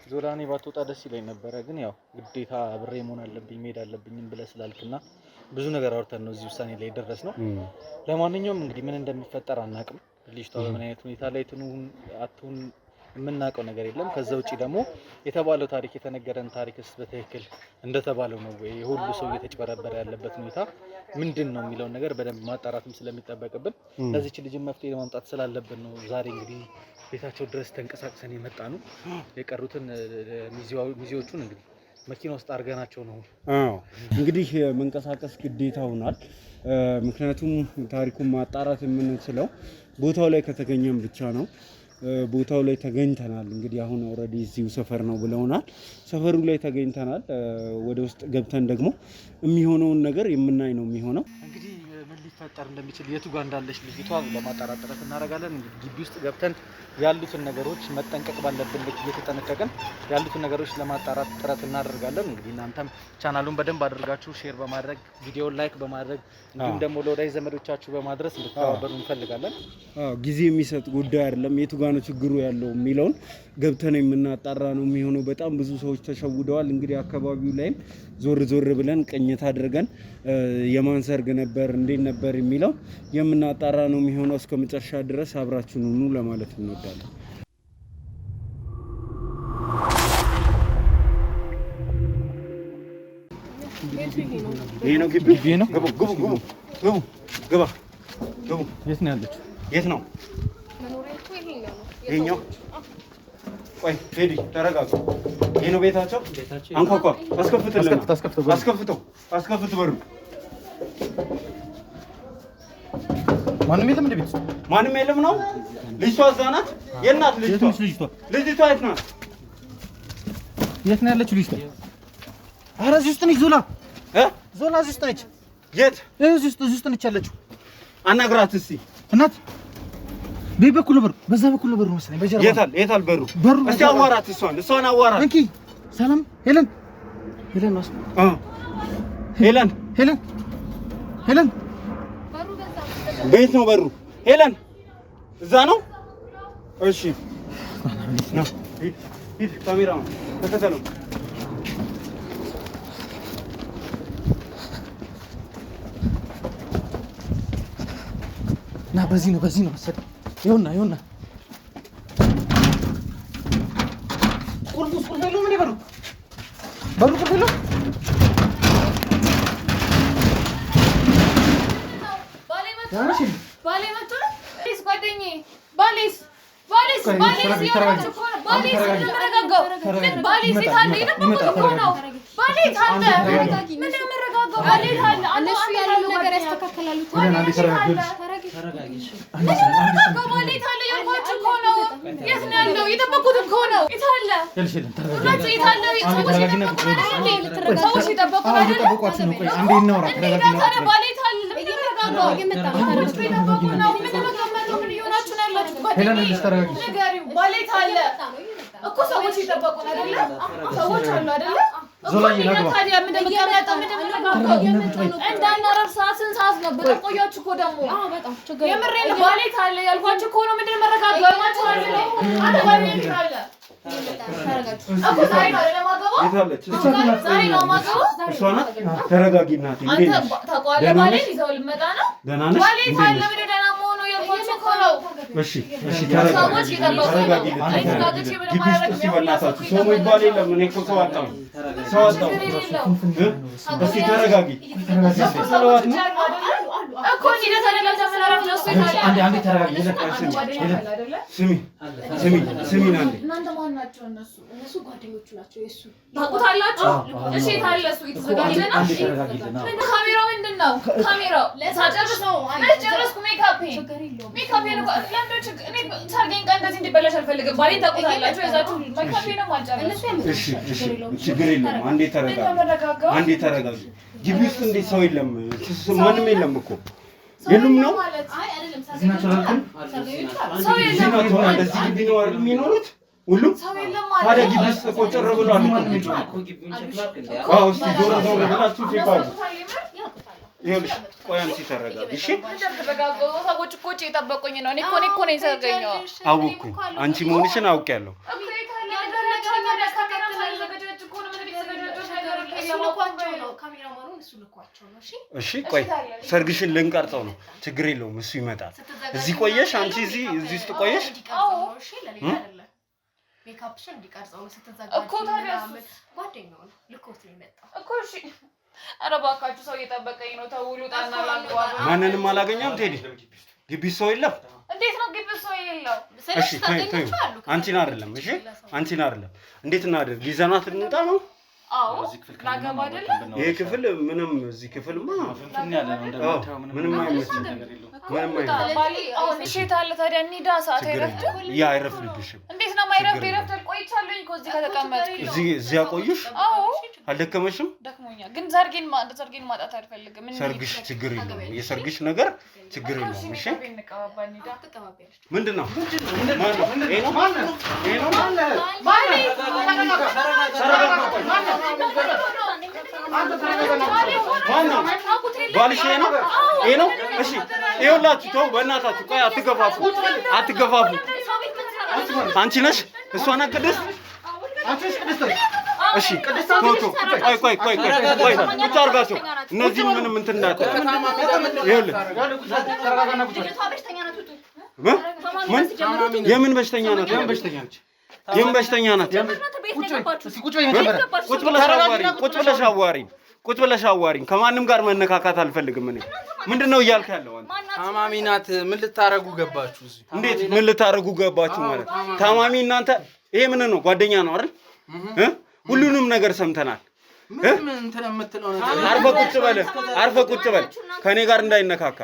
[SPEAKER 1] ዞላ እኔ ባትወጣ ደስ ይለኝ ነበረ፣ ግን ያው ግዴታ አብሬ መሆን አለብኝ መሄድ አለብኝም ብለህ ስላልክና ብዙ ነገር አውርተን ነው እዚህ ውሳኔ ላይ ደረስ ነው። ለማንኛውም እንግዲህ ምን እንደሚፈጠር አናውቅም። ልጅቷ በምን አይነት ሁኔታ ላይ ትኑን አትሁን የምናውቀው ነገር የለም። ከዛ ውጪ ደግሞ የተባለው ታሪክ የተነገረን ታሪክስ በትክክል እንደተባለው ነው ወይ ሁሉ ሰው እየተጭበረበረ ያለበት ሁኔታ ምንድን ነው የሚለውን ነገር በደንብ ማጣራትም ስለሚጠበቅብን ለዚች ልጅ መፍትሄ ለማምጣት ስላለብን ነው ዛሬ እንግዲህ ቤታቸው ድረስ ተንቀሳቅሰን የመጣ ነው። የቀሩትን ሚዜዎቹን እንግዲህ መኪና ውስጥ አድርገናቸው ነው
[SPEAKER 3] እንግዲህ መንቀሳቀስ ግዴታ ሆኗል። ምክንያቱም ታሪኩን ማጣራት የምንችለው ቦታው ላይ ከተገኘም ብቻ ነው። ቦታው ላይ ተገኝተናል። እንግዲህ አሁን ኦልሬዲ እዚሁ ሰፈር ነው ብለውናል። ሰፈሩ ላይ ተገኝተናል። ወደ ውስጥ ገብተን ደግሞ የሚሆነውን ነገር የምናይ ነው የሚሆነው።
[SPEAKER 1] እንግዲህ ምን ሊፈጠር እንደሚችል የቱ ጋር እንዳለች ልጅቷ ለማጣራት ጥረት እናደርጋለን። ግቢ ውስጥ ገብተን ያሉትን ነገሮች መጠንቀቅ ባለብን ልክ እየተጠነቀቅን ያሉትን ነገሮች ለማጣራት ጥረት እናደርጋለን። እንግዲህ እናንተም ቻናሉን በደንብ አድርጋችሁ ሼር በማድረግ ቪዲዮውን ላይክ በማድረግ እንዲሁም ደግሞ ለወዳጅ ዘመዶቻችሁ በማድረስ እንድትተባበሩ እንፈልጋለን።
[SPEAKER 3] ጊዜ የሚሰጥ ጉዳይ አይደለም። የቱ ጋር ነው ችግሩ ያለው የሚለውን ገብተን የምናጣራ ነው የሚሆነው። በጣም ብዙ ሰዎች ተሸውደዋል። እንግዲህ አካባቢው ላይም ዞር ዞር ብለን ቅኝት አድርገን የማን ሰርግ ነበር እንዴት ነበር የሚለው የምናጣራ ነው የሚሆነው። እስከ መጨረሻ ድረስ አብራችሁን ሁኑ ለማለት እንወዳለን። ይሄ ነው ግቢ ነው። ግቡ ግቡ ግቡ ግቡ ግባ ግቡ።
[SPEAKER 1] የት ነው ያለችው?
[SPEAKER 3] የት ነው ይሄኛው? ቆይ ቴዲ ተረጋጋ። ይሄ ነው ቤታቸው። አንኳኳ። አስከፍትልን። አስከፍት በሩ።
[SPEAKER 1] ማንም የለም እንደ ቤት ውስጥ
[SPEAKER 3] ማንም የለም ነው። ልጅቷ እዛ ናት። የናት ልጅቷ የት ናት?
[SPEAKER 1] የት ነው ያለችው ልጅቷ? ኧረ እዚህ ውስጥ ነች። ዞላ እዚህ ውስጥ ነች።
[SPEAKER 3] የት?
[SPEAKER 1] እዚህ ውስጥ ነች ያለችው።
[SPEAKER 3] አናግራት እስቲ
[SPEAKER 1] እናት። በኩል በሩ፣ በዛ በኩል በሩ መሰለኝ። በጀርባ
[SPEAKER 3] የታል በሩ? እስቲ አዋራት። እሷን አዋራት።
[SPEAKER 1] እንኪ ሰላም ሄለን ነው። ሄለን
[SPEAKER 3] ቤት ነው በሩ። ሄለን እዛ ነው። እሺ ሂድ ካሜራ ነው ተከተለው።
[SPEAKER 1] ና በዚህ ነው መሰለኝ። ይኸውና ቁልፍ የለውም። ምን በሩ ቁልፍ የለውም።
[SPEAKER 6] ባሌ መጥቶ ነው። ጓደኛዬ ባሌስ እኮ ሰዎች ይጠበቁ አይደለ? ሰዎች አሉ አይደለ? ታዲያ ምን እንዳናረፍ ስንት ሰዓት ነው? በጣም ቆያችሁ እኮ ደግሞ። የምሬን ባሌት አለ ያልኳችሁ እኮ ነው። ምንድን መረጋጋት
[SPEAKER 3] ተረጋጊ እናቴ።
[SPEAKER 2] እነሱ ጓደኞቹ ናቸው። የሱ
[SPEAKER 6] ታውቁታላችሁ። እሺ ታለሱ ይተዘጋጅና ካሜራው ምንድነው? ካሜራው ለሳጨርስ ነው። ለጨረስኩ ሜካፕ ነው እኔ ሰርጌን ቀን እንደዚህ እንዲበላሽ አልፈልግም። ባሌን ታውቁታላችሁ። የዛችሁ ሜካፕ ነው ማልጨረስ።
[SPEAKER 3] እሺ ችግር የለም። አንዴ ተረጋጋ። ግቢ ውስጥ እንዴት ሰው የለም? ማንም የለም እኮ የሉም ነው።
[SPEAKER 6] አይ አይደለም
[SPEAKER 3] ሰው እንደዚህ ግቢ ነው አይደል የሚኖሩት? ሁሉም ታዲያ ግቢ ውስጥ እኮ ጭር ብሏል እኮ። አዎ እስቲ ዞር ብላችሁ ቼክ አድርጉ። ይኸውልሽ ቆይ አንቺ ተረጋጊ እሺ።
[SPEAKER 6] ሰዎች እኮ እየጠበቁኝ ነው። እኔ እኮ ነኝ ሰርገኛው።
[SPEAKER 3] አወኩኝ። አንቺ መሆንሽን አውቄያለሁ። እሺ ቆይ ሰርግሽን ልንቀርጸው ነው። ችግር የለውም እሱ ይመጣል። እዚህ ቆየሽ አንቺ እዚህ ውስጥ ቆየሽ።
[SPEAKER 2] ሜካፕሽን እንዲቀርጸው ነው ስትዘጋጅ
[SPEAKER 6] እኮ ታዲያ
[SPEAKER 2] ጓደኛው ነው ልኮት ነው የመጣው
[SPEAKER 6] እኮ እሺ ኧረ እባካችሁ ሰው እየጠበቀኝ ነው ተውሉ ጣና ላንግባ
[SPEAKER 3] ማንንም አላገኘም ቴዲ ግቢ ሰው የለም
[SPEAKER 6] እንዴት ነው ግቢ ሰው የሌለው
[SPEAKER 3] እሺ አንቺን አይደለም እሺ አንቺን አይደለም እንዴት እናድርግ ይዘናት እንውጣ ነው
[SPEAKER 6] አዎ ላገባ አይደለ
[SPEAKER 3] ይሄ ክፍል ምንም እዚህ ክፍልማ
[SPEAKER 1] ፍንፍን ያለ ነው እንደምታው
[SPEAKER 3] ምንም አይመስልም ምንም አይመስልም
[SPEAKER 6] ባሊ አሁን እሺ ታለ ታዲያ እንሂዳ ሰዓት አይረፍድ
[SPEAKER 3] ያ አይረፍድብሽም
[SPEAKER 6] እንዴት ነው ማይረፍድ ይረፍዳል ቆይቻለሁኝ እኮ እዚህ ከተቀመጥኩ
[SPEAKER 3] እዚህ አቆይሽ
[SPEAKER 6] አዎ
[SPEAKER 3] አልደከመሽም
[SPEAKER 6] ደክሞኛል ግን ሰርጌን ማጣት አልፈልግም
[SPEAKER 3] ሰርግሽ ችግር የለውም የሰርግሽ ነገር ችግር የለውም እሺ ምንድነው ይሄ ነው ባሊ ባልሽ ነው ይሄ ነው እሺ ይኸውላችሁ ተው በእናታችሁ ቆይ አትገፋፉ አንቺ ነሽ እሷ ናት ቅድስት እሺ ቆይ ብቻ አድርጋቸው እነዚህ ምንም እንትን እንዳትል ይኸውልህ የምን በሽተኛ ናት ቁጭ ብለሽ አዋሪኝ ከማንም ጋር መነካካት አልፈልግም እኔ ምንድነው እያልክ ያለው አንተ
[SPEAKER 1] ታማሚ ናት ምን ልታረጉ ገባችሁ እዚህ
[SPEAKER 3] እንዴት ምን ልታረጉ ገባችሁ ማለት ታማሚ እናንተ ይሄ ምን ነው ጓደኛ ነው አይደል ሁሉንም ነገር ሰምተናል
[SPEAKER 1] ምን እንትን የምትለው ነገር
[SPEAKER 3] አርፈ ቁጭ በል ከኔ ጋር እንዳይነካካ